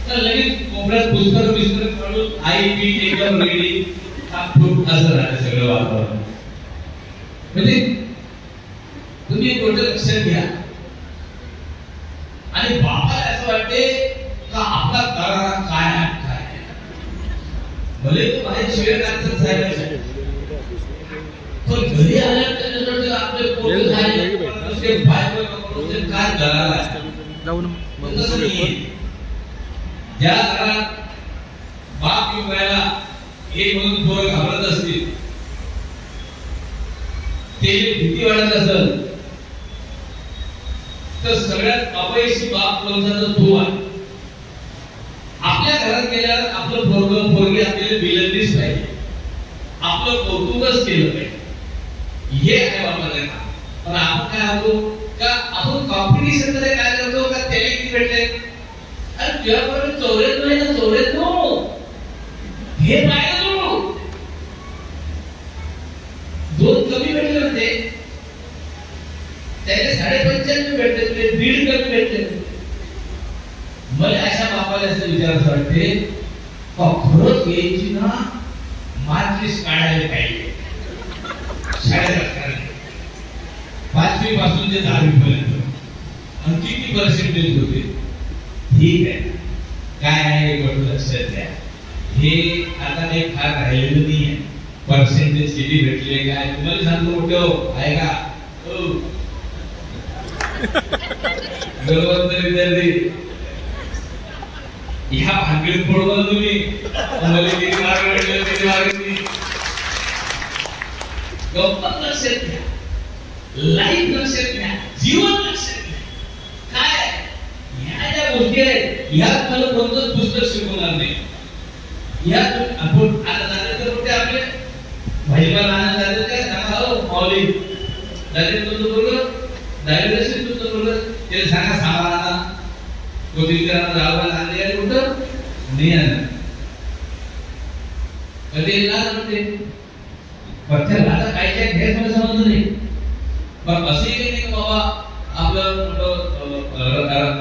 तर लगेच कोपऱ्यात पुस्तक बिस्तक काढून आई पीठ एकदम रेडी असं राहते सगळं वातावरण. म्हणजे तुम्ही एक गोष्ट लक्षात घ्या. आणि बापाला असं वाटते का आपला दरारा काय आहे, भले तो बाहेर शिवेर काढतात साहेब, पण घरी आल्यानंतर आपले पोरं झाले काय दरारा आहे. ज्या घरात बाप येऊन राहिला एक म्हणून पोरं घाबरत असतील, ते भीती वाटत असेल तर सगळ्यात अपयशी बाप कोणता तर तो आहे. आपल्या घरात गेल्यावर आपलं पोरगं पोरगी आपल्याला बिलंदीच पाहिजे, आपलं कौतुकच केलं पाहिजे, हे आहे बापाचं काम. पण आपण काय होतो का आपण कॉम्पिटिशन मध्ये काय करतो का त्याला किती भेटले, अरे तुझ्यापर्यंत 94 हे पाहिजे तू, दोन कमी भेटले होते त्याने 95 भेटले, तुझे 1.5 कमी भेटले. मला अशा बापाला असं विचारायचं वाटते खरंच यायची ना मार्कलिस्ट काढायला पाहिजे शाळेत 5वी पासून ते 10वी पर्यंत आणि किती पर्सेंटेज होते. ठीक आहे, काय आहे हे गोष्ट लक्षात घ्या. हे आता काही फार राहिलेलं नाही आहे. पर्सेंटेज किती भेटले काय तुम्हाला सांगतो मोठं आहे का विद्यार्थी ह्या भांगडीत पडून तुम्ही किती मार्क भेटले किती मार्क गप्पा लक्षात घ्या, लाईफ लक्षात घ्या, जीवन लक्षात घ्या. गोष्टी आहेत ह्या तुम्हाला कोणतंच पुस्तक शिकवणार नाही. ह्या आपण आता झालं तर आपले भाजीपाला आणायला जातात काय सांगा हो माऊली जाते तुमचं बरोबर डायरेक्ट तुमचं बरोबर ते सांगा सामाना कोथिंबीर रावला आणले आहे कुठं नाही आणलं कधी लाज होते पथ्य लाजा काय काय हे मला समजलं नाही. पण असंही काही नाही बाबा आपलं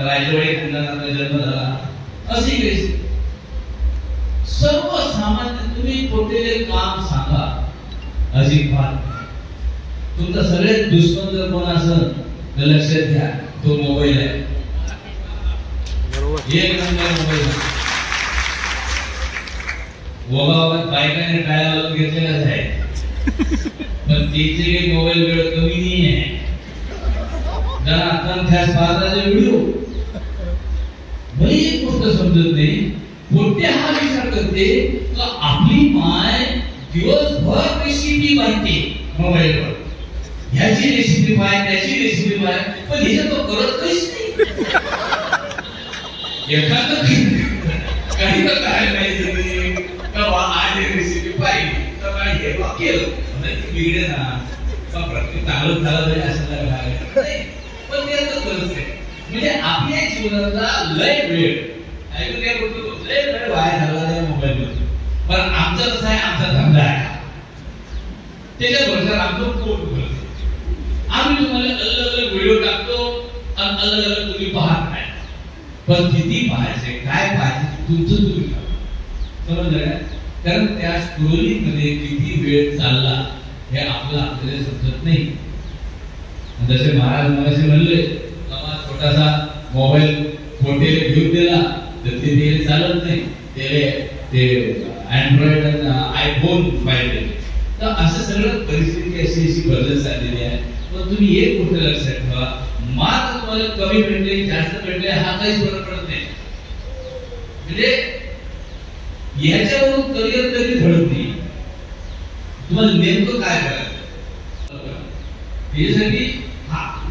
राजवाडी खंडात जन्म झाला असे काही सर्वसामान्य तुम्ही कोणते काम सांगा अजिबात तुमचा सगळ्यात दुश्मन जर कोण असेल तर लक्षात घ्या तो मोबाईल आहे. एक नंबर मोबाईल वोगावात बायकाने टाळ्या लावून घेतलेलाच आहे पण तिचे काही मोबाईल वेळ कमी नाही आहे. जरा आपण त्या स्पर्धाचे व्हिडिओ भले एक गोष्ट समजत नाही कोणत्या हा विचार करते तर आपली माय दिवसभर रेसिपी पाहते मोबाईलवर ह्याची रेसिपी पाय त्याची रेसिपी पाय पण हे तो करत काहीच नाही. एखादं काही तर काय पाहिजे का आज रेसिपी पाहिजे तर काय हे केलं बिघडे ना प्रत्येक चांगलं झालं पाहिजे असं नाही पण ते असं करत नाही. म्हणजे आपल्या जीवनाचा लय वेळ ऐकून काय बोलतो लय वेळ वाया झाला त्या मोबाईलवर. पण आमचं कसं आहे आमचा धंदा आहे त्याच्याबरोबर आमचं पोट भरतं. आम्ही तुम्हाला अलग अलग व्हिडिओ टाकतो आणि अलग अलग तुम्ही पाहत नाही पण किती पाहायचे काय पाहायचे तुमचं तुम्ही समजलं का. कारण त्या स्टोरी मध्ये किती वेळ चालला हे आपल्याला समजत नाही. जसे महाराज मगाशी म्हणले छोटासा मोबाईल कोठेला घेऊन दिला तर ते चालत नाही ते अँड्रॉइड आणि आयफोन पाहिजे. तर असं सगळं परिस्थिती अशी बदलत चाललेली आहे. पण तुम्ही एक गोष्ट लक्षात ठेवा मार्क तुम्हाला कमी भेटले जास्त भेटले हा काहीच फरक पडत नाही. म्हणजे याच्यावरून करिअर कधी घडत नाही. तुम्हाला नेमकं काय करायचं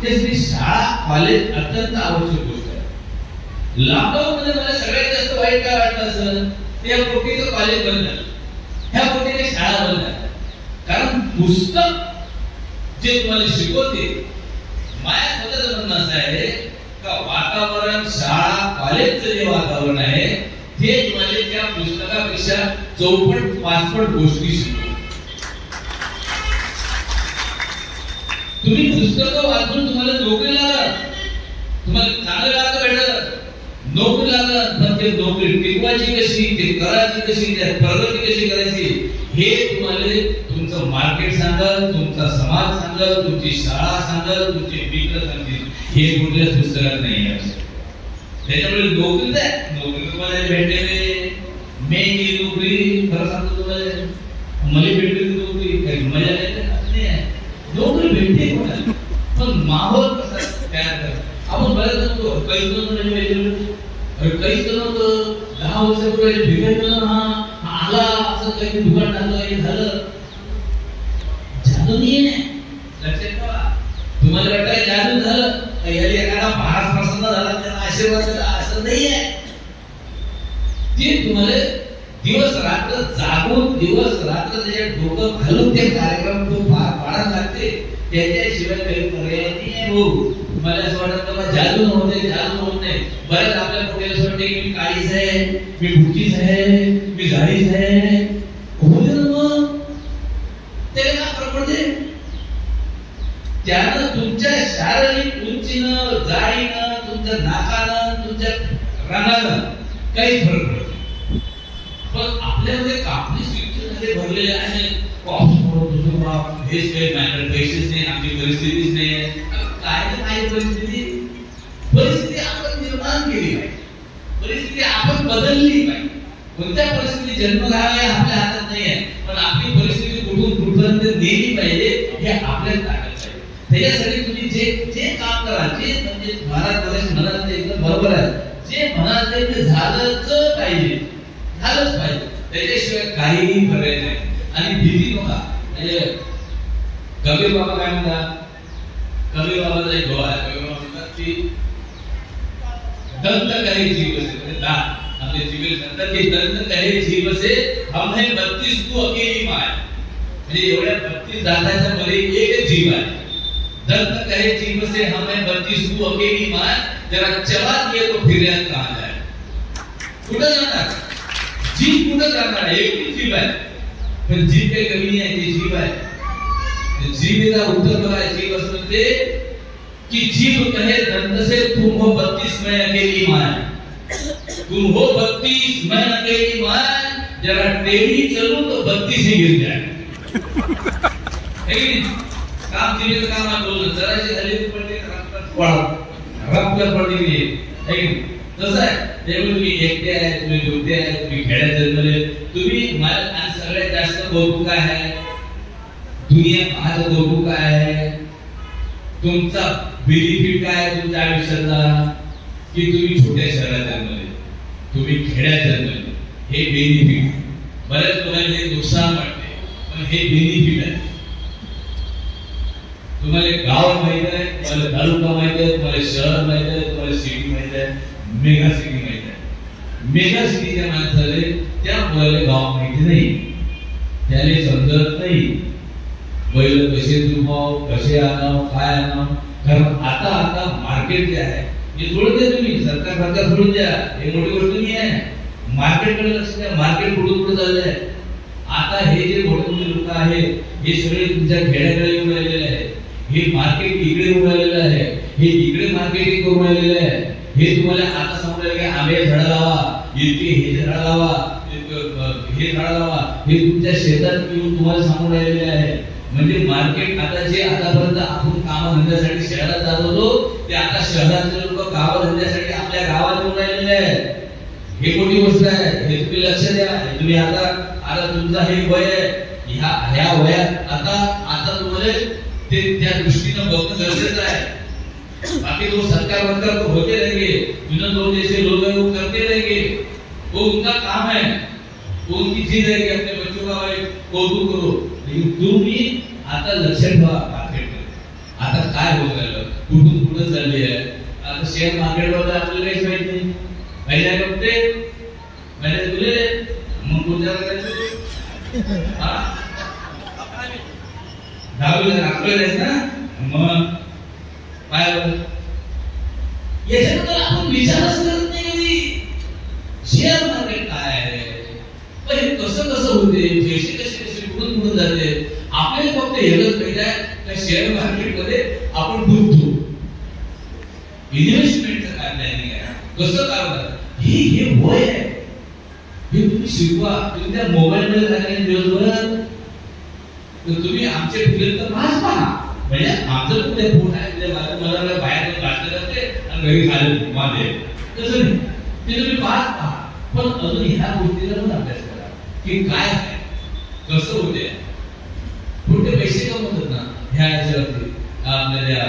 त्यासाठी शाळा कॉलेज अत्यंत आवश्यक गोष्ट आहे. लॉकडाऊन मध्ये मला सगळ्यात जास्त वाईट काय वाटलं असेल त्या कोटीचं कॉलेज बंद झालं ह्या कोटीने शाळा बंद झाल्या. कारण पुस्तक जे तुम्हाला शिकवते माझ्या स्वतःचं म्हणणं असं आहे का वातावरण शाळा कॉलेजचं जे वातावरण आहे हे तुम्हाला त्या पुस्तकापेक्षा चौपट पाचपट गोष्टी शिकवते. तुम्ही पुस्तकं वाचून तुम्हाला नोकरी लागत तुम्हाला चांगलं लागत भेटत नोकरी लागत पण ते नोकरी टिकवायची कशी ते करायची कशी त्यात प्रगती कशी करायची हे तुम्हाला तुमचं मार्केट सांगल तुमचा समाज सांगल तुमची शाळा सांगल तुमचे मित्र सांगतील. हे कुठल्याच पुस्तकात नाही आहे. त्याच्यामुळे नोकरी तुम्हाला भेटले मी ही नोकरी खरं सांगतो तुम्हाला मला भेटली नोकरी काही मजा नाही. नोकरी भेटते कोणाला पण माहोल कसा तयार करतो आपण बऱ्याच म्हणतो काहीच नव्हतं 10 वर्षापूर्वी बिघडलं हा आला असं काही दुकान टाकलं हे झालं जादू नाही लक्षात ठेवा. तुम्हाला वाटतं जादू झालं याला एखादा महाराज प्रसन्न झाला त्याला आशीर्वाद दिला असं नाही आहे. ते तुम्हाला दिवस रात्र जागून दिवस रात्र त्याच्या डोकं घालून ते कार्यक्रम तो पाडायला लागते त्याच्याशिवाय काही पर्याय नाही. भाऊ मला असं वाटत मला जादू नव्हते जादू होत नाही. बरेच आपल्याला कुठे असं वाटते की मी काळीच आहे मी भुकीच आहे मी झाडीच आहे होते ना मग त्याला काय फरक पडते. त्यानं तुमच्या शारीरिक उंचीनं जाडीनं तुमच्या नाकानं तुमच्या रंगानं काही फरक पडत. पण आपल्यामध्ये कापणी शिक्षणामध्ये भरलेले आहे हेच काही मॅटर पैसेच नाही आमची परिस्थितीच नाही आहे. काय नाही परिस्थिती आपण निर्माण केली पाहिजे. परिस्थिती आपण बदलली पाहिजे. कोणत्या परिस्थिती जन्म घालायला आपल्या हातात नाही आहे पण आपली परिस्थिती कुठून कुठपर्यंत नेली पाहिजे हे आपल्याला टाकायला पाहिजे. त्याच्यासाठी तुम्ही जे काम कराल जे म्हणजे महाराज म्हणाल ते एकदम बरोबर आहे. जे म्हणाल ते झालंच पाहिजे झालंच पाहिजे त्याच्याशिवाय काहीही पर्याय नाही. आणि भीती नका म्हणजे कबीर बाबा काय म्हणतात कबीर बाबाचा एक डोळा आहे. कबीर बाबा म्हणतात की दंत कहे जीव से दांत हमने जीव संत के दंत कहे जीव से हम है 32 तू अकेली माय म्हणजे एवढ्या 32 दाताच्या मध्ये एक जीव आहे दंत कहे जीव से हम है 32 तू अकेली माय जरा चला दिए तो फिर कहां जाए कुठं जाणार जीव कुठं जाणार एक जीव आहे पण जीव काही कमी नाही ते जीव आहे जीवेला उत्तर बघा जीव असं म्हणते कि जीव कहे दंत से तुम हो 32 मैं अकेली माय तुम हो 32 मैं अकेली माय जरा टेढ़ी चलूं तो 32 ही गिर जाए काम जीवे का काम बोलणं जरा जे झाले पडले रक्कत पडली आहे तसं आहे त्यामुळे तुम्ही एकटे आहे तुम्ही दुसरे आहे तुम्ही खेड्यात जन्मले तुम्ही मला आणि सगळ्यात जास्त कौतुक काय आहे दुनिया माझं कौतुक काय आहे तुमचा बेनिफिट काय आहे तुमच्या आयुष्यातला की तुम्ही छोट्या शहरात जन्मले तुम्ही खेड्यात जन्मले हे बेनिफिट बऱ्याच लोकांना हे नुकसान वाटते पण हे बेनिफिट आहे तुम्हाला गाव माहित आहे तुम्हाला तालुका माहित आहे तुम्हाला शहर माहित आहे तुम्हाला सिटी माहित आहे मेगा सिटी माहित आहे मेगा सिटीच्या माणसाले त्या मुलाला गाव माहिती नाही त्याला समजत नाही बैल कसे दुभाव कसे आणाव काय आणाव कारण आता मार्केट जे आहे हे सोडून द्या तुम्ही सरकार सोडून द्या हे मोठी गोष्ट नाही आहे मार्केटकडे लक्ष द्या मार्केट पुढे चाललंय आता हे जे मोठे लोक आहेत हे सगळे तुमच्या खेड्याकडे येऊन राहिलेले आहे हे मार्केट इकडे येऊन राहिलेलं आहे हे इकडे मार्केटिंग करून राहिलेलं आहे हे तुम्हाला आता समजायला की आंबे झाड लावा इतके हे झाड लावा हे झाड लावा हे तुमच्या शेतात येऊन तुम्हाला सांगून राहिलेले आहे म्हणजे मार्केट आता जे आतापर्यंत आपण कामधंद्यासाठी शहरात जात होतो ते आता शहरातले लोक कामधंद्यासाठी आपल्या गावात येऊन राहिलेले आहेत हे मोठी गोष्ट आहे हे तुम्ही लक्ष द्या तुम्ही आता तुमचा हे वय आहे ह्या वयात आता तुम्हाला ते त्या दृष्टीने बघणं गरजेचं आहे बाकी तो सरकार वर्कर तो होते रहेंगे लोग जैसे लोग करते रहेंगे वो उनका काम है वो उनकी जिद है कि अपने बच्चों का कौतुक करो लेकिन तुम्ही आता लक्ष ठेवा मार्केट आता काय होत राहिलं कुठून कुठं चालली आहे आता शेअर मार्केटवर आपल्याला काहीच माहित नाही महिन्या बघते महिन्या तुले मग कोणत्या दहावीला आपल्याला ना मग काय याच्याबद्दल आपण विचारच करत नाही शेअर मार्केट काय आहे पण हे कसं होते पैसे कसे कुठून जाते आपल्याला फक्त एवढंच माहिती आहे त्या शेअर मार्केट मध्ये आपण डुबतो इन्व्हेस्टमेंटचं काय प्लॅनिंग आहे कसं करणार हे वय आहे हे तुम्ही शिकवा तुम्ही त्या मोबाईल मध्ये झाले दिवसभर तुम्ही आमचे फिरत तर पाच पहा म्हणजे आमचं कुठे फोन आहे मला बाहेर गाठलं करते आणि घरी खाली मागे तसं नाही ते तुम्ही पाच पहा पण अजून ह्या गोष्टीला पण अभ्यास करा की काय आहे कसं होते कुठे पैसे कमवतात ना ह्या याच्यावरती आपल्या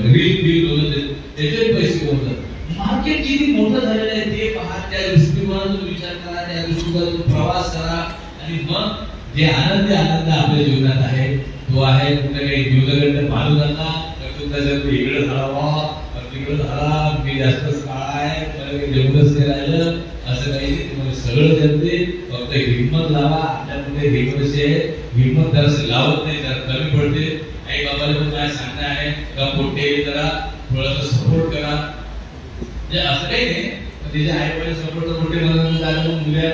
रील बिल त्याचे पैसे कमवतात मार्केट किती मोठं झालेलं आहे ते पहा त्या दृष्टिकोनातून विचार करा त्या दृष्टिकोनातून प्रवास करा आणि मग जे आनंद आपल्या जीवनात आहे तो आहे कुठे काही जीवनाकडे मारू नका इकडे झाला तिकडे झाला मी जास्तच काळ आहे मला काही जेवढंच नाही राहिलं असं काही तुम्हाला सगळं जमते फक्त हिंमत लावा आपल्यामध्ये हिंमत जरा लावत नाही जरा कमी पडते आई बाबाला पण माझं सांगणं आहे का मोठे जरा थोडंसं सपोर्ट करा म्हणजे असं काही नाही तिच्या आई बाबाला सपोर्ट तर मोठे मला मुल्या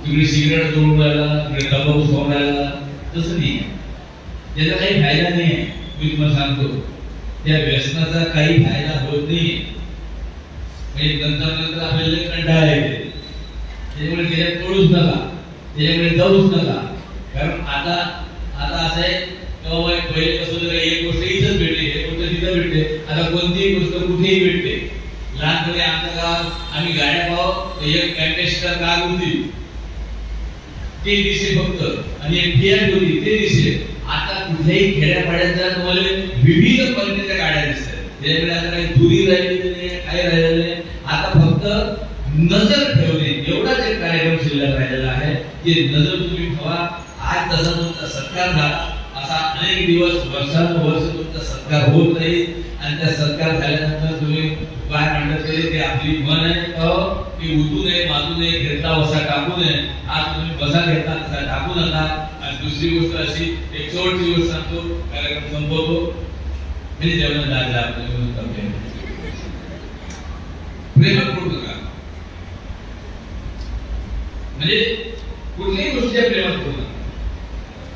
तिकडे सिगरेट जोडून राहिला तिकडे तंबाखू सोडून राहिला तसं नाही त्याचा काही फायदा नाही आहे मी तुम्हाला सांगतो त्या व्यसनाचा काही फायदा होत नाही म्हणजे नंतर आपल्याला कंटाळा येते त्याच्यामुळे त्याच्यात पडूच नका त्याच्याकडे जाऊच नका कारण आता असं आहे तेव्हा पहिले कसं होतं एक गोष्ट इथंच भेटते एक गोष्ट तिथं भेटते आता कोणतीही गोष्ट कुठेही भेटते लहानपणी आमच्या गावात आम्ही गाड्या पाहू एक कॅम्पेस्टर कार होती ते दिसे फक्त आणि एक फियाट होती ते दिसे आता कुठल्याही खेड्यापाड्यात जा तुम्हाला विविध क्वालिटीच्या गाड्या दिसतात त्याच्याकडे आता काही दुरी राहिलेली नाही काही राहिलेलं नाही आता फक्त नजर ठेवणे एवढाच एक कार्यक्रम शिल्लक राहिलेला आहे की नजर तुम्ही ठेवा आज तसा तुमचा सत्कार झाला असा अनेक दिवस वर्षानुवर्ष तुमचा सत्कार होत नाही आणि त्या सत्कार झाल्यानंतर तुम्ही काय म्हणतात ते आपली मन आहे की उठू नये मातू नये घेतला वसा टाकू नये. आज तुम्ही बसा घेतला तसा टाकू नका. आणि दुसरी गोष्ट अशी एक शेवटची गोष्ट सांगतो, कार्यक्रम संपवतो. मी जेवण लागला प्रेमात पडू नका. म्हणजे कुठल्याही गोष्टीच्या प्रेमात पडू नका.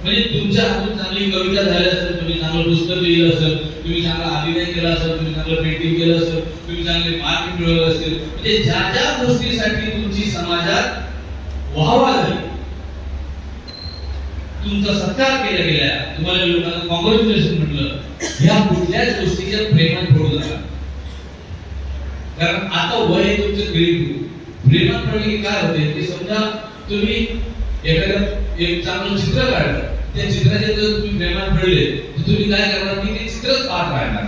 म्हणजे तुमच्या हातून चांगली कविता झाली असेल, तुम्ही चांगलं पुस्तक लिहिलं असेल, तुम्ही चांगला अभिनय केला असेल, तुम्ही चांगलं पेंटिंग केलं असेल, तुम्ही चांगले मार्क मिळवलं असेल, म्हणजे ज्या ज्या गोष्टीसाठी तुमची समाजात वाहवा झाली, तुमचा सत्कार केला गेला, तुम्हाला लोकांना कॉंग्रॅच्युलेशन म्हटलं, ह्या कुठल्याच गोष्टीच्या प्रेमात पडू नका. कारण आता वय तुमचं प्रेमात पडले की काय होते की समजा तुम्ही एखादं एक चांगलं चित्र काढलं, त्या चित्राच्या जर तुम्ही प्रेमात पडले तर तुम्ही काय करणार की ते चित्रच पाहत राहणार.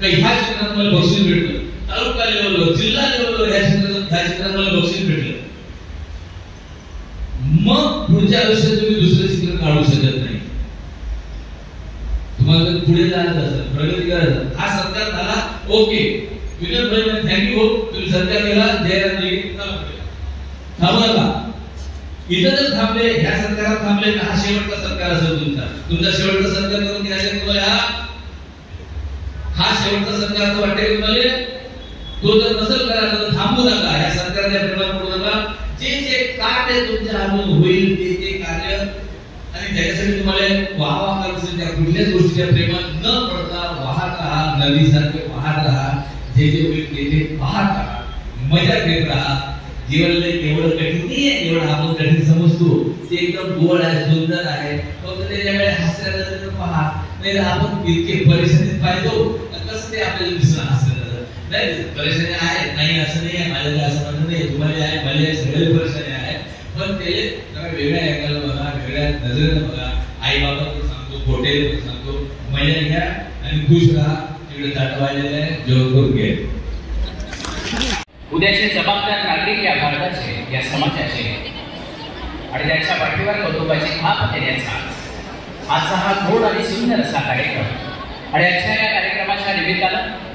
तर ह्या चित्रात मला बक्षीस भेटलं, तालुका लेवलवर जिल्हा लेवलवर ह्या चित्रात मला बक्षीस भेटलं, मग पुढच्या आयुष्यात तुम्ही दुसरं चित्र काढू शकत नाही. तुम्हाला पुढे जायचं असेल, प्रगती करायचं, हा सत्कार झाला, ओके विनोद भाई थँक्यू, तुम्ही सत्कार केला, जयरामजी थांबू नका. इथं जर थांबले, ह्या सत्कारात थांबले तर हा शेवटचा सत्कार असेल तुमचा शेवटचा सत्कार करून घ्यायचा तुम्हाला. हा शेवटचा सत्कार वाटते तुम्हाला, तो जर नसेल करायला तर थांबू नका. ह्या सत्काराच्या प्रेमात पडू नका. जे जे कार्य तुमच्या हातून होईल ते कार्य आणि त्याच्यासाठी तुम्हाला वाहवा करायचं, त्या कुठल्याच गोष्टीच्या प्रेमात न पडता वाहत राहा, नदीसारखे वाहत राहा. जे जे होईल ते पाहत राहा, मजा घेत राहा. जीवन एवढं कठीण नाही आहे, एवढं आपण कठीण समजतो, ते एकदम गोड आहे, सुंदर आहे. फक्त त्याच्याकडे हसण्याचं पहा, नाही तर आपण इतके परेशानीत पाहिजो कसं ते आपल्याला दिसणं हसण्याचं नाही. परेशानी आहे, नाही असं नाही आहे, माझ्याकडे असं म्हणणं नाही, तुम्हाला आहे, मला सगळे परेशानी आहे, पण ते जरा वेगळ्या ऐकायला बघा, वेगळ्या नजरेनं बघा. आई बाबा सांगतो, खोटे सांगतो, मजा घ्या आणि खुश राहा. तिकडे ताटवायलेलं आहे, जेवण करून घ्या. उद्याचे जबाबदार नागरिक या भारताचे, या समाजाचे आणि त्यांच्या पाठीवर कौतुकाची थाप देण्याचा आजचा हा गोड आणि सुंदर असा कार्यक्रम. आणि आजच्या या कार्यक्रमाच्या निमित्तानं